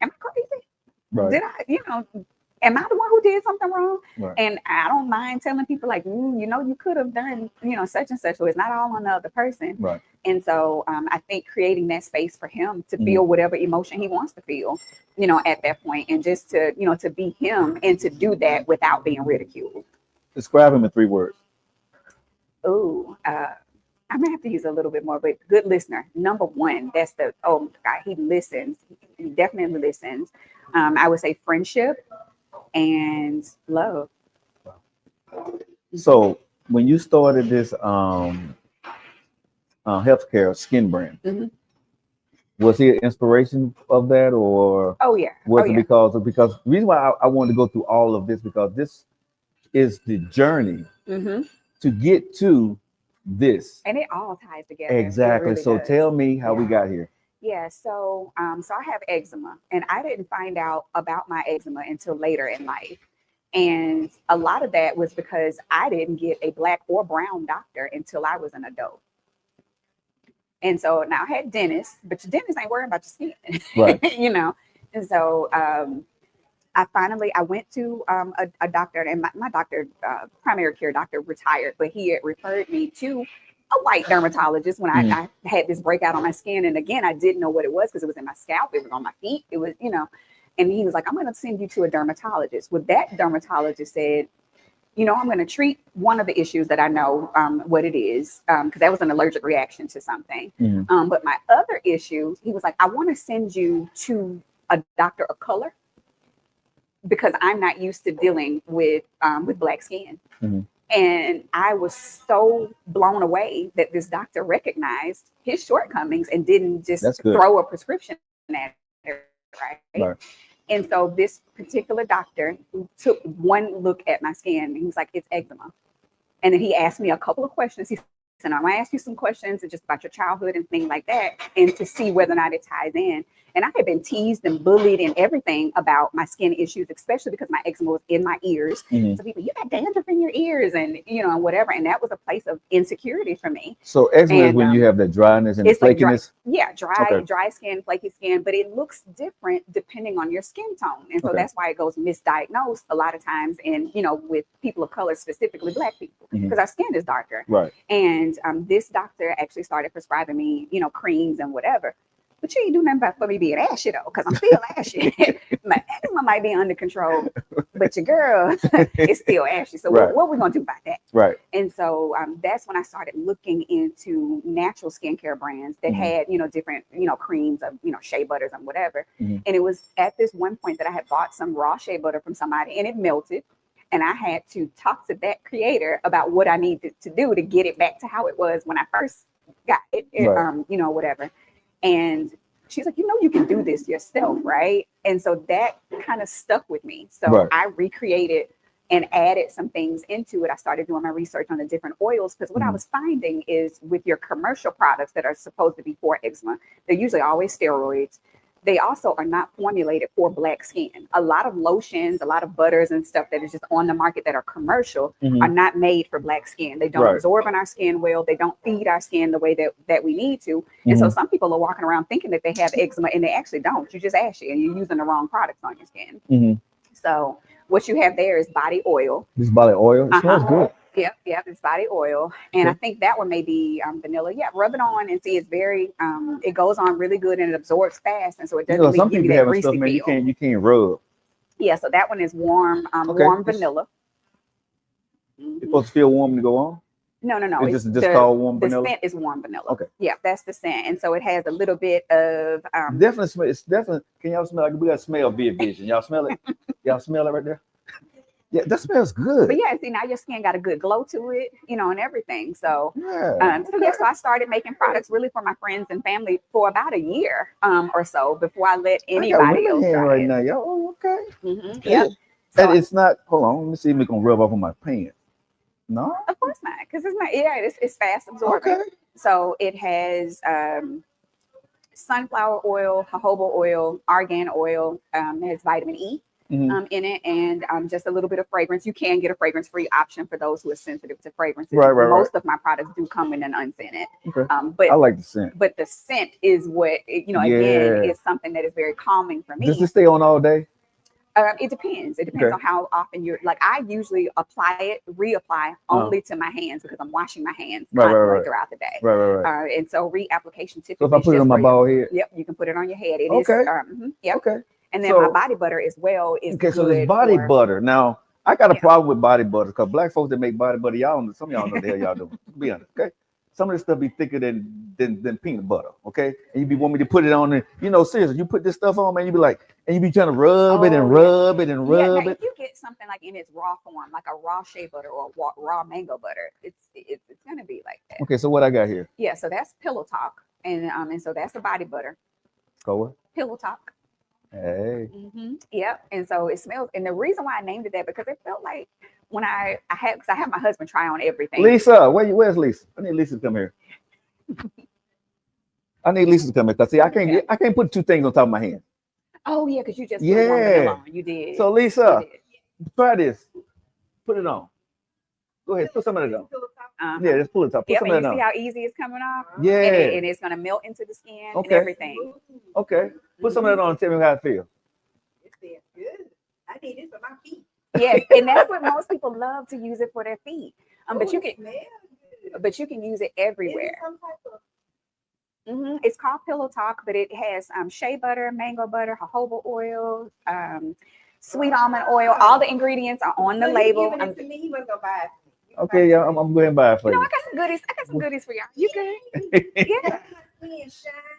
am I crazy? Right. Did I, am I the one who did something wrong? Right. And I don't mind telling people like, you could have done, such and such. So it's not all on the other person. Right. And so I think creating that space for him to feel whatever emotion he wants to feel, at that point, and just to, to be him and to do that without being ridiculed. Describe him in 3 words. Oh, I may have to use a little bit more, but good listener. Number one, that's oh God, he listens. He definitely listens. I would say friendship and love. So when you started this healthcare skin brand, was he an inspiration of that, or was it because the reason why I wanted to go through all of this, because this is the journey to get to this, and it all ties together. Exactly. Really so does. Tell me how we got here. Yeah, so I have eczema, and I didn't find out about my eczema until later in life. And a lot of that was because I didn't get a black or brown doctor until I was an adult. And so now I had dentists, but your dentist ain't worrying about your skin, right? And so I went to a doctor, and my doctor, primary care doctor, retired, but he had referred me to a white dermatologist when I had this breakout on my skin. And again, I didn't know what it was because it was in my scalp, it was on my feet, it was, and he was like, I'm going to send you to a dermatologist. Well, that dermatologist said, I'm going to treat one of the issues that I know what it is, because that was an allergic reaction to something. But my other issue, he was like, I want to send you to a doctor of color because I'm not used to dealing with black skin. And I was so blown away that this doctor recognized his shortcomings and didn't just throw a prescription at it, right? And so this particular doctor took one look at my skin and he was like, it's eczema. And then he asked me a couple of questions. He said, I'm gonna ask you some questions just about your childhood and things like that, and to see whether or not it ties in. And I had been teased and bullied and everything about my skin issues, especially because my eczema was in my ears. So people, you got dandruff in your ears and, and whatever. And that was a place of insecurity for me. So eczema is when you have that dryness and flakiness? Like dry skin, flaky skin, but it looks different depending on your skin tone. And so that's why it goes misdiagnosed a lot of times. And, with people of color, specifically black people, because our skin is darker. Right. And this doctor actually started prescribing me, creams and whatever. But you ain't do nothing for me being ashy though, because I'm still ashy. My eczema might be under control, but your girl is still ashy. So what are we gonna do about that? Right. And so that's when I started looking into natural skincare brands that had, different, creams of, shea butters and whatever. And it was at this one point that I had bought some raw shea butter from somebody and it melted. And I had to talk to that creator about what I needed to do to get it back to how it was when I first got it, whatever. And she's like, you can do this yourself, right? And so that kind of stuck with me. So I recreated and added some things into it. I started doing my research on the different oils, because what I was finding is with your commercial products that are supposed to be for eczema, they're usually always steroids. They also are not formulated for black skin. A lot of lotions, a lot of butters and stuff that is just on the market that are commercial are not made for black skin. They don't absorb in our skin well. They don't feed our skin the way that we need to. And so some people are walking around thinking that they have eczema and they actually don't. You're just ashy and you're using the wrong products on your skin. So what you have there is body oil. This body oil? It smells good. Yep, it's body oil. And I think that one may be vanilla. Yeah, rub it on and see, it's very, it goes on really good and it absorbs fast. And so it doesn't some give people you that have greasy stuff, man, feel. you can't rub. Yeah, so that one is warm, warm vanilla. It's supposed to feel warm to go on? No. It's just called warm vanilla? The scent is warm vanilla. Okay. Yeah, that's the scent. And so it has a little bit of... definitely smell. It's definitely... Can y'all smell? We got to smell vision. Y'all smell it? Y'all smell it right there? Yeah, that smells good. But yeah, see, now your skin got a good glow to it, and everything. So, so I started making products really for my friends and family for about a year or so before I let anybody else try right it. now, y'all. Okay. Yeah. And it's not, hold on, let me see if it's going to rub off on my pants. No? Of course not, because it's not, it's fast absorbing. Okay. So it has sunflower oil, jojoba oil, argan oil. It has vitamin E in it, and just a little bit of fragrance. You can get a fragrance-free option for those who are sensitive to fragrances. Most of my products do come in an unscented. Okay. But I like the scent. But the scent is what again is something that is very calming for me. Does it stay on all day? It depends. It depends on how often you're like. I usually reapply only to my hands because I'm washing my hands constantly throughout the day. Right. And so reapplication typically. So if I put it on my bald head, yep, you can put it on your head. It okay. is. Yep. Okay. And then my body butter as well is okay. So this body butter. Now I got a problem with body butter because black folks that make body butter, some of y'all know what the hell y'all doing. Be honest, okay? Some of this stuff be thicker than peanut butter, okay? And you be want me to put it on there. Seriously, you put this stuff on, man, you be like, and you be trying to rub it and rub it and rub it. If you get something like in its raw form, like a raw shea butter or raw mango butter, it's gonna be like that. Okay, so what I got here? Yeah, so that's Pillow Talk, and so that's the body butter. Go what? Pillow Talk. Hey. Yep. And so it smells. And the reason why I named it that because it felt like when I had my husband try on everything. Lisa, where's Lisa? I need Lisa to come here. I need Lisa to come here. Cause see, I can't put two things on top of my hand. Oh yeah, because you just put one on. You did. So Lisa, try this. Put it on. Go ahead, put some of it on. Yeah, just pull it up. Put some of it on. See how easy it's coming off? Yeah. And it's gonna melt into the skin and everything. Okay. Put some of it on and tell me how it feels. It feels good. I need it for my feet. Yes, and that's what most people love to use it for their feet. But you can use it everywhere. It's called Pillow Talk, but it has shea butter, mango butter, jojoba oil, sweet almond oil. All the ingredients are on the label. He was gonna buy it. Okay, yeah, I'm going to buy it for you. I got some goodies. I got some goodies for y'all. You good? Yeah.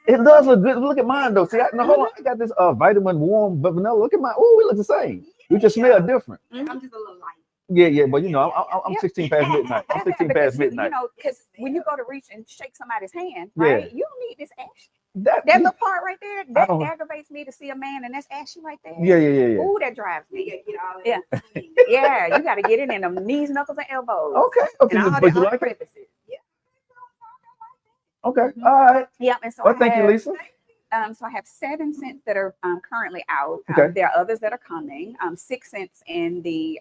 It does look good. Look at mine though. See, hold on. I got this vitamin warm vanilla. Look at mine. Oh, we look the same. We just smell different. I'm just a little light. Yeah, but I'm 16 past midnight. I'm 16 past midnight. Because when you go to reach and shake somebody's hand, right? You don't need this ash. That little part right there, that aggravates me to see a man and that's ashy right there. Yeah. Ooh, that drives me. Yeah, you got to get it in them knees, knuckles, and elbows. Okay. And all But the you like crevices. it? Okay. All right. Yeah, and so well, thank you, Lisa. So I have 7 scents that are currently out. Okay. There are others that are coming. 6 scents in the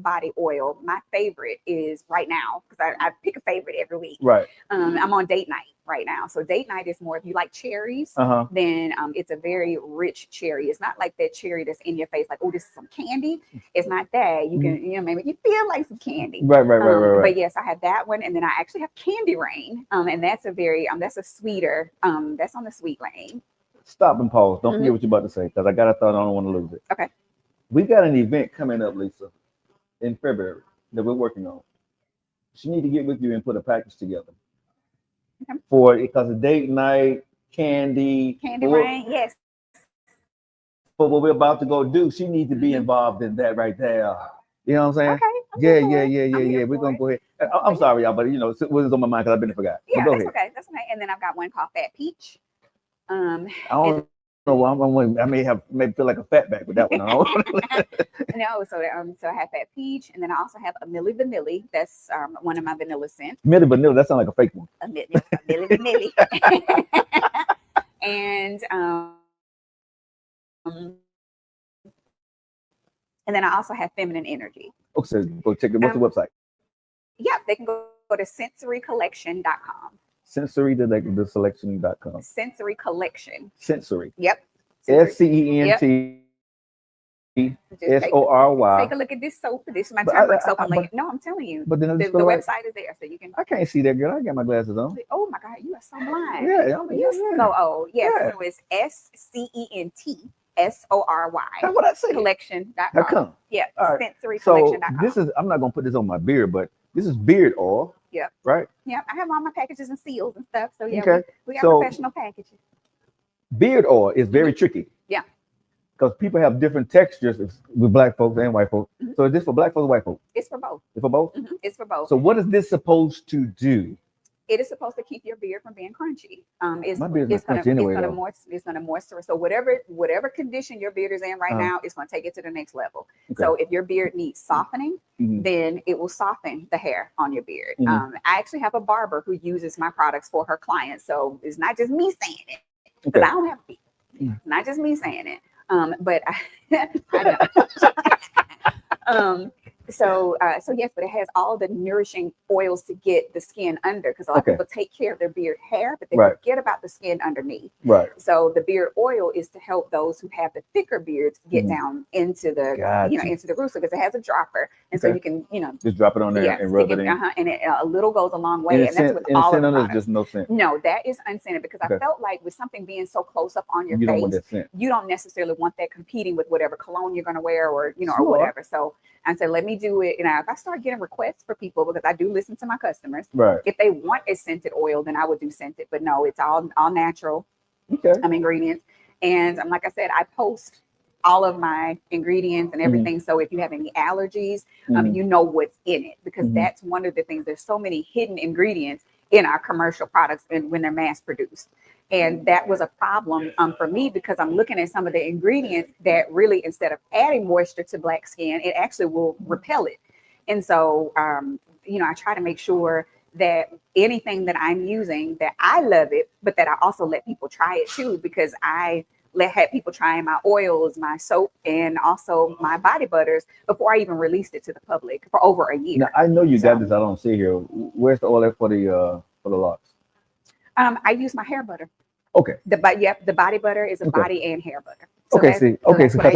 body oil. My favorite is right now because I pick a favorite every week. Right. I'm on date night right now. So date night is more if you like cherries, then it's a very rich cherry. It's not like that cherry that's in your face, like, oh, this is some candy. It's not that. You can, maybe you feel like some candy. Right. But yes, I have that one, and then I actually have Candy Rain. And that's a very that's a sweeter. That's on the sweet lane. Stop and pause. Don't forget what you're about to say because I got a thought. I don't want to lose it. Okay. We got an event coming up, Lisa, in February that we're working on. She need to get with you and put a package together for it because of date night, candy rain. Yes. For what we're about to go do, she needs to be involved in that right there. You know what I'm saying? Okay. Yeah. We're gonna go ahead. I'm sorry, y'all, but it was on my mind because I've been forgot. Yeah, go that's ahead. okay. That's okay. And then I've got one called Fat Peach. I don't know. I may feel like a fatback with that one. No, so I have Fat Peach, and then I also have a Milli Vanilli. That's one of my vanilla scents. Milli Vanilli, that sounds like a fake one. A Milli Vanilli. And then I also have Feminine Energy. Okay, so go check it. What's the website? Yeah, they can go to scentsorycollection.com. Scentsory.selection.com. Scentsory Collection. Scentsory. Yep. SCENTSORY. Take a look at this soap. This is my turmeric soap. No, I'm telling you. But then the website is there, so you can. I can't see that, girl. I got my glasses on. Oh my God, you are so blind. Yeah. So old. Yes. Yeah. So it's SCENTSORY. That's what I say. Collection.com. Yeah. Right. Scentsorycollection.com. So I'm not gonna put this on my beard, but this is beard oil. Yep. Right? Yeah. I have all my packages and seals and stuff. So yeah, okay. we got professional packages. Beard oil is very tricky. Yeah. Because people have different textures with black folks and white folks. So is this for black folks or white folks? It's for both. It's for both? It's for both. So what is this supposed to do? It is supposed to keep your beard from being crunchy. My beard is crunchy anyway. It's gonna moisturize. So whatever condition your beard is in right now, it's gonna take it to the next level. Okay. So if your beard needs softening, then it will soften the hair on your beard. I actually have a barber who uses my products for her clients. So it's not just me saying it. because I don't have feet. Not just me saying it. But I know. So yes, but it has all the nourishing oils to get the skin under, because a lot of people take care of their beard hair, but they forget about the skin underneath. Right. So the beard oil is to help those who have the thicker beards get down into the into the root, because it has a dropper, and so you can just drop it on there and rub it in. And it, a little goes a long way, And that's with all of the products. Just no scent. No, that is unscented, because I felt like with something being so close up on your face, you don't necessarily want that competing with whatever cologne you're going to wear, or or whatever. So I said, let me do it. And if I start getting requests for people, because I do listen to my customers, if they want a scented oil, then I would do scented. But no, it's all natural ingredients. And like I said, I post all of my ingredients and everything. So if you have any allergies, you know what's in it, because that's one of the things. There's so many hidden ingredients in our commercial products and when they're mass produced. And that was a problem for me, because I'm looking at some of the ingredients that really, instead of adding moisture to black skin, it actually will repel it. And so, I try to make sure that anything that I'm using, that I love it, but that I also let people try it too, because I had people trying my oils, my soap, and also my body butters before I even released it to the public for over a year. Now, I know you got this. I don't see here. Where's the oil for the locks? I use my hair butter. Okay. The body butter is a body and hair butter. So because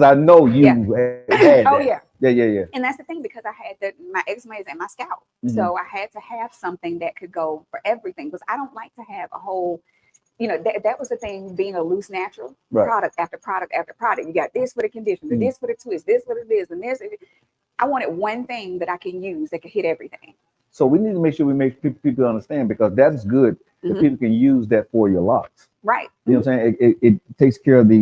I know you had that. Yeah. And that's the thing, because I had my eczema is in my scalp, so I had to have something that could go for everything, because I don't like to have a whole. That was the thing, being a loose natural product after product after product. You got this for the conditioner, this for the twist, this for the this, and this. I wanted one thing that I can use that could hit everything. So we need to make sure we make people understand, because that's good if people can use that for your locks. Right. You know what I'm saying? It takes care of the,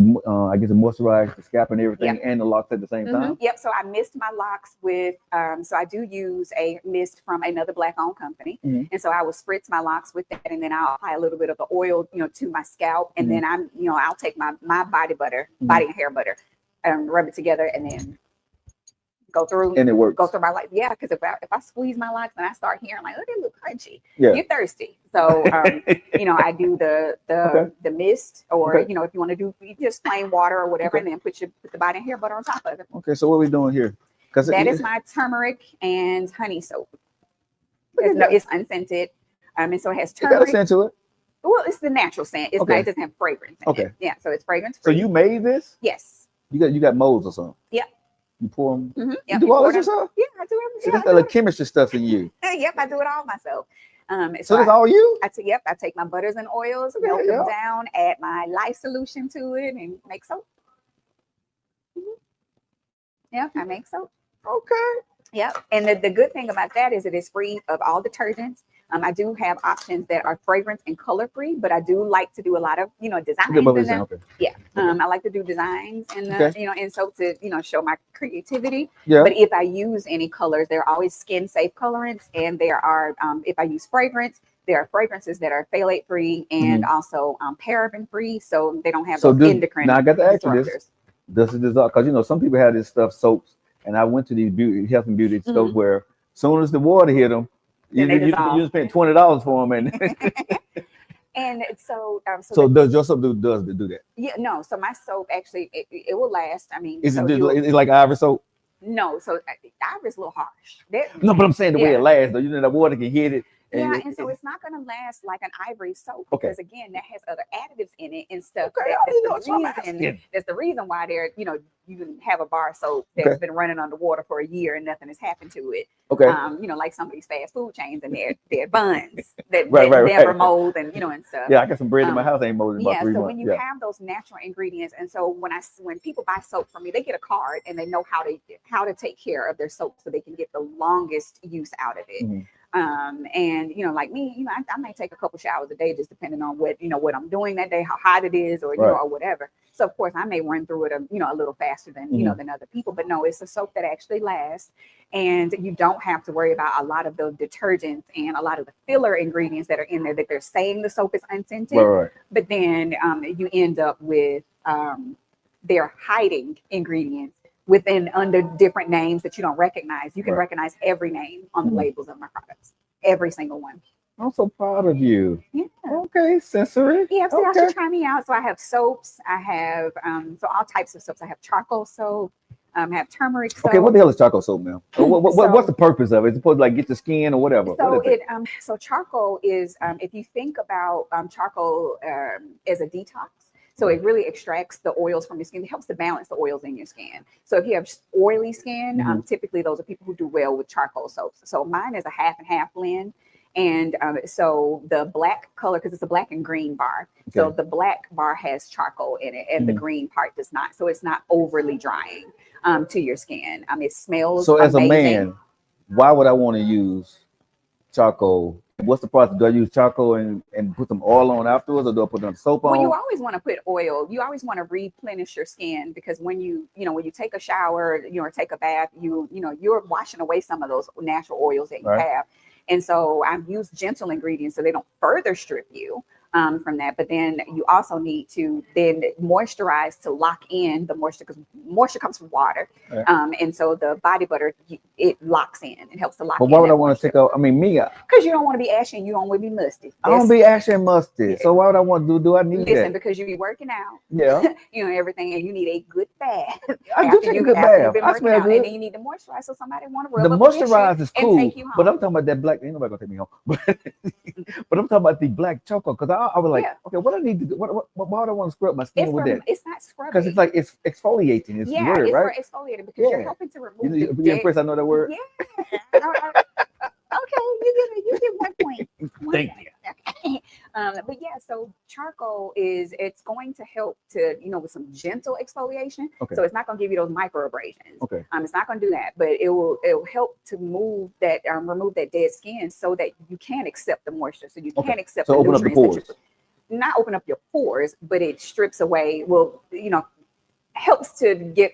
I guess, it moisturizes the scalp and everything, and the locks at the same time. Yep. So I mist my locks with, so I do use a mist from another Black-owned company. And so I will spritz my locks with that, and then I'll apply a little bit of the oil, to my scalp. And then I'll take my body butter, body and hair butter, rub it together, and then go through, and it works. Go through my life, because if I squeeze my locks and I start hearing like, oh, they look crunchy, you're thirsty. So I do the mist, or if you want to do just plain water or whatever, and then put the body and hair butter on top of it. Okay, so what are we doing here? Because that is my turmeric and honey soap. It's unscented, and so it has turmeric. It got a scent to it. Well, it's the natural scent. It doesn't have fragrance in it. Yeah, so it's fragrance free. So you made this? Yes. You got molds or something? Yeah. You pour them? You do all this yourself? Yeah, I do everything. So that's the chemistry stuff in you. Yep, I do it all myself. So that's all you? I take my butters and oils, melt them down, add my life solution to it, and make soap. Yeah, I make soap. Okay. Yep. And the good thing about that is it is free of all detergents. I do have options that are fragrance and color free, but I do like to do a lot of designs. I like to do designs and in soap to show my creativity. Yeah. But if I use any colors, there are always skin safe colorants, and there are if I use fragrance, there are fragrances that are phthalate free and also paraben free, so they don't have those endocrine. Now I got to ask you this: does it dissolve? Because some people have this stuff soaps, and I went to these health and beauty stores where, as soon as the water hit them, you spend $20 for them, and so does your soap do that? Yeah, no. So my soap actually it will last. I mean, it's like Ivory soap. No, so Ivory's a little harsh. No, but I'm saying the way it lasts, though. The water can hit it. And so it's not going to last like an Ivory soap, because again, that has other additives in it and stuff. That's the reason why you can have a bar soap that's been running underwater for a year and nothing has happened to it. Like some of these fast food chains and their buns that never mold and stuff. Yeah, I got some bread in my house, ain't molded in about 3 months. So when you have those natural ingredients, and so when people buy soap from me, they get a card and they know how to take care of their soap so they can get the longest use out of it. And like me, I may take a couple showers a day, just depending on what I'm doing that day, how hot it is, or or whatever. So of course I may run through it a little faster than than other people, but no, it's a soap that actually lasts, and you don't have to worry about a lot of the detergents and a lot of the filler ingredients that are in there that they're saying the soap is unscented, but then you end up with they're hiding ingredients under different names that you don't recognize. You can recognize every name on the labels of my products, every single one. I'm so proud of you. Yeah. Okay, sensory. Yeah, so y'all Okay. should try me out. So I have soaps. I have so all types of soaps. I have charcoal soap. I have turmeric soap. Okay, what the hell is charcoal soap now? What's So- the purpose of it? It's supposed to like get the skin or whatever. So What is it? so charcoal is if you think about charcoal as a detox. So it really extracts the oils from your skin. It helps to balance the oils in your skin. So if you have oily skin, typically those are people who do well with charcoal soaps. So mine is a half and half blend. And so the black color, because it's a black and green bar. So the black bar has charcoal in it and the green part does not. So it's not overly drying to your skin. It smells So as a amazing. man, why would I want to use charcoal? What's the process? Do I use charcoal and put some oil on afterwards, or do I put some soap on? Well, you always want to put oil. You always want to replenish your skin because when you take a shower, or take a bath, you're washing away some of those natural oils that you have. And so I've used gentle ingredients so they don't further strip you from that. But then you also need to then moisturize to lock in the moisture because moisture comes from water. And so the body butter, it locks in. It helps to lock in. But why would I want to take out? I mean, me. Because you don't want to be ashy and you don't want to be musty. I don't be ashy and musty. So why would I want to do I need Listen, that? because you be working out. Yeah. Everything, and you need a good bath. I do take a good bath. I smell good. And then you need to moisturize so somebody want to The rub up against you moisturize is and cool, take you home. but I'm talking about that black. Ain't nobody gonna take me home. But I'm talking about the black chocolate because I was like, okay, what I need to do? Why would I want to scrub my skin with that? It's not scrubbing. Because it's like it's exfoliating. It's the word, right? It's exfoliating because you're helping to remove You the dead. impressed? I know that word. Yeah. Okay, you get 1 point. Thank you. But yeah, so charcoal it's going to help to with some gentle exfoliation. Okay. So it's not going to give you those microabrasions. Okay. It's not going to do that, but it will help to remove that remove that dead skin so that you can accept the moisture. So you can accept the open up the nutrients pores. not open up your pores, but it strips away. Well, helps to get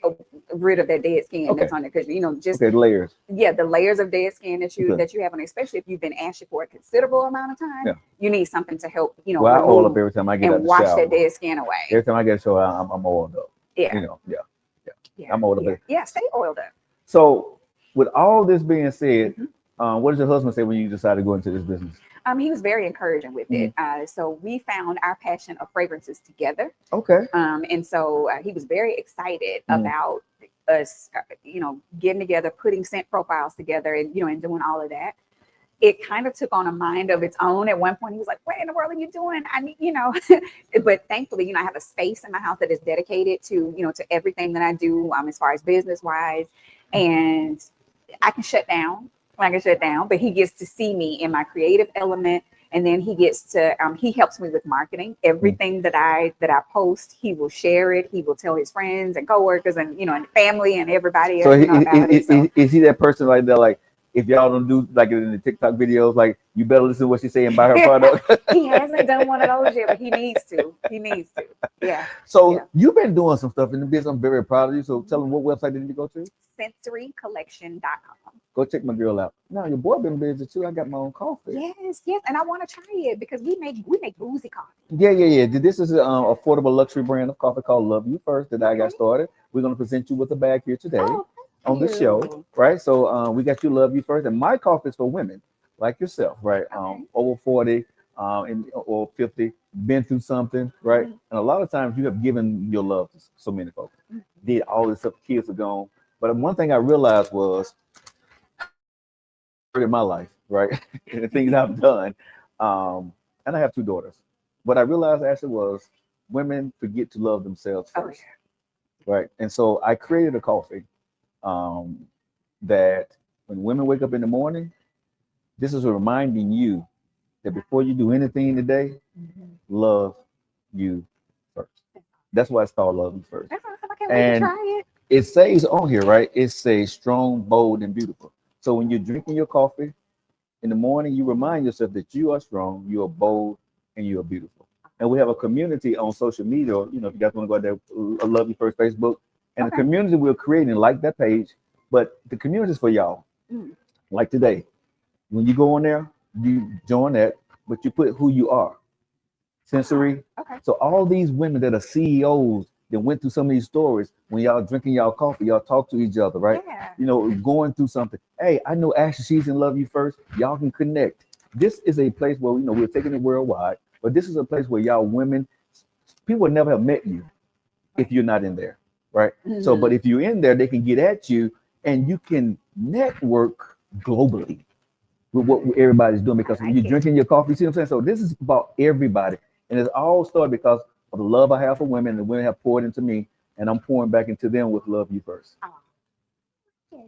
rid of that dead skin that's on there because just layers. Yeah, the layers of dead skin that you have on there, especially if you've been ashy for a considerable amount of time. You need something to help Well, I oil up every time I get out and the wash shower. that dead skin away. Every time I get a shower, I'm oiled up. Yeah. I'm oiled up. Yeah, stay oiled up. So, with all this being said, what does your husband say when you decided to go into this business? He was very encouraging with it. So we found our passion of fragrances together. Okay. And so he was very excited about us, getting together, putting scent profiles together, and and doing all of that. It kind of took on a mind of its own. At one point, he was like, "What in the world are you doing?" I need, But thankfully, I have a space in my house that is dedicated to, to everything that I do, as far as business wise, and I can shut down. But he gets to see me in my creative element, and then he gets to he helps me with marketing. Everything that I post, he will share it. He will tell his friends and coworkers and and family and everybody else about it. Is he that person right there? Like, if y'all don't do like it in the TikTok videos, like you better listen to what she's saying and buy her product. He hasn't done one of those yet, but he needs to. Yeah. So you've been doing some stuff in the business. I'm very proud of you. So tell them what website did you go to? Scentsorycollection.com. Go check my girl out. No, your boy been busy too. I got my own coffee. Yes, and I want to try it because we make boozy coffee. Yeah. This is an affordable luxury brand of coffee called Love You First that I got started. We're gonna present you with a bag here today on the show, right? So we got you Love You First, and my coffee is for women like yourself, right? Over 40, or 50, been through something, right? And a lot of times you have given your love to so many folks. Did all this stuff, kids are gone. But one thing I realized was in my life, right? And the things I've done. And I have 2 daughters. What I realized actually was women forget to love themselves first. Right. And so I created a coffee that when women wake up in the morning, this is reminding you that before you do anything today, love you first. That's why it's called Love You First. And it says on here, right? It says strong, bold, and beautiful. So when you're drinking your coffee in the morning, you remind yourself that you are strong, you are bold, and you are beautiful. And we have a community on social media. If you guys want to go out there, Love You First Facebook, and the community we're creating, like that page. But the community is for y'all. Like today, when you go on there, you join that, but you put who you are. Sensory. So all these women that are CEOs that went through some of these stories, when y'all drinking y'all coffee, y'all talk to each other, right? Going through something. Hey, I know Ashley, she's in Love You First. Y'all can connect. this is a place where we're taking it worldwide, but this is a place where y'all women, people would never have met you if you're not in there, right? So, but if you're in there, they can get at you, and you can network globally with what everybody's doing, because when you're drinking your coffee, see what I'm saying? So this is about everybody, and it's all started because of the love I have for women, and the women have poured into me, and I'm pouring back into them with love you first.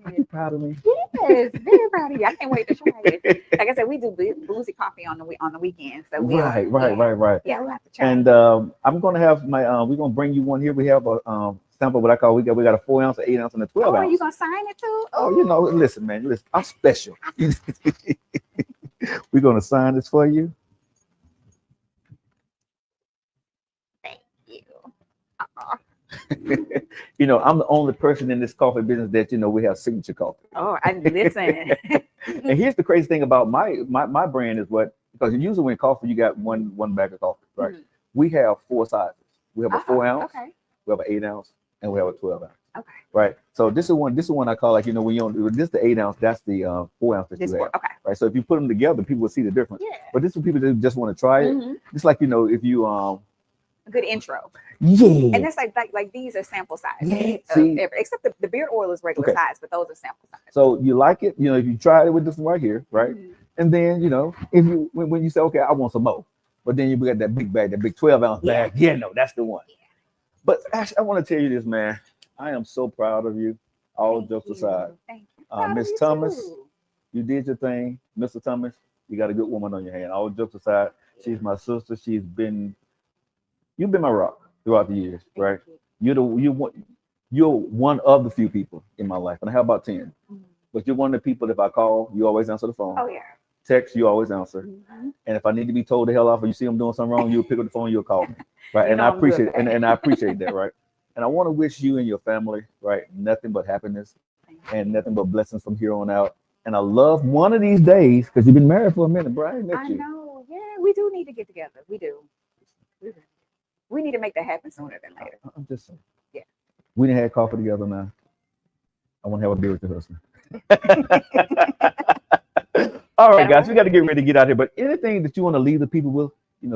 Are you proud of me? Yes, very proud of you. I can't wait to try it. Like I said, we do boozy coffee on the weekends. So Right. Yeah, we'll have to try. And I'm gonna have we're gonna bring you one here. We have a sample, what I call, we got a 4 ounce, an 8 ounce, and a 12 ounce. Are you gonna sign it too? Oh, listen, man, listen, I'm special. We're gonna sign this for you. Thank you. I'm the only person in this coffee business that we have signature coffee. Oh, I listen. And here's the crazy thing about my brand is because usually when coffee you got one bag of coffee, right? We have 4 sizes. We have a 4 ounce, we have an 8 ounce, and we have a 12 ounce. Okay. Right. So this is one I call, like, when you this is the 8 ounce, that's the 4 ounce that you have. Okay. Right. So if you put them together, people will see the difference. Yeah. But this is for people that just want to try it. It's like, if you a good intro. Yeah. And that's like these are sample size. Yeah. Except the beard oil is regular size, but those are sample size. So you like it, if you try it with this one right here, right? And then, if you when you say, okay, I want some more, but then you got that big bag, that big 12 ounce bag. Yeah, no, that's the one. Yeah. But actually, I want to tell you this, man. I am so proud of you. All jokes aside. Thank you. Miss Thomas, you did your thing. Mr. Thomas, you got a good woman on your hand. All jokes aside, she's my sister. You've been my rock throughout the years, right? You're one of the few people in my life, and I have about 10. But you're one of the people, if I call, you always answer the phone. Oh yeah. Text, you always answer. And if I need to be told the hell off, or you see I'm doing something wrong, you'll pick up the phone, you'll call me, right? And I appreciate it, and I appreciate that, right? And I want to wish you and your family, right, nothing but happiness and nothing but blessings from here on out. And I love one of these days, because you've been married for a minute, bro. I know. Yeah, we do need to get together. We do. We need to make that happen sooner than later. I'm just saying. Yeah. We didn't have coffee together now. I want to have a beer with your husband. All right, guys, we got to get ready to get out here. But anything that you want to leave the people with,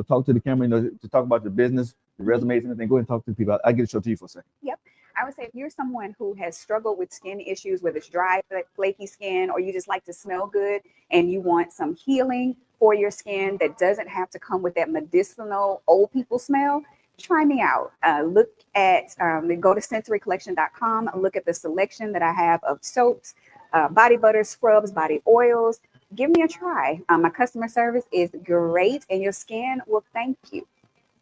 talk to the camera, to talk about your business, your resumes, anything, go ahead and talk to the people. I'll get a show to you for a second. Yep. I would say if you're someone who has struggled with skin issues, whether it's dry, flaky skin, or you just like to smell good and you want some healing for your skin that doesn't have to come with that medicinal old people smell, try me out. Look at, go to ScentsoryCollection.com, look at the selection that I have of soaps, body butter, scrubs, body oils. Give me a try. My customer service is great, and your skin will thank you.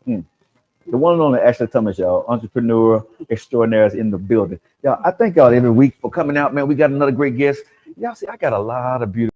The one and only Ashley Thomas, y'all, entrepreneur extraordinaire, is in the building. Y'all, I thank y'all every week for coming out, man. We got another great guest. Y'all see, I got a lot of beautiful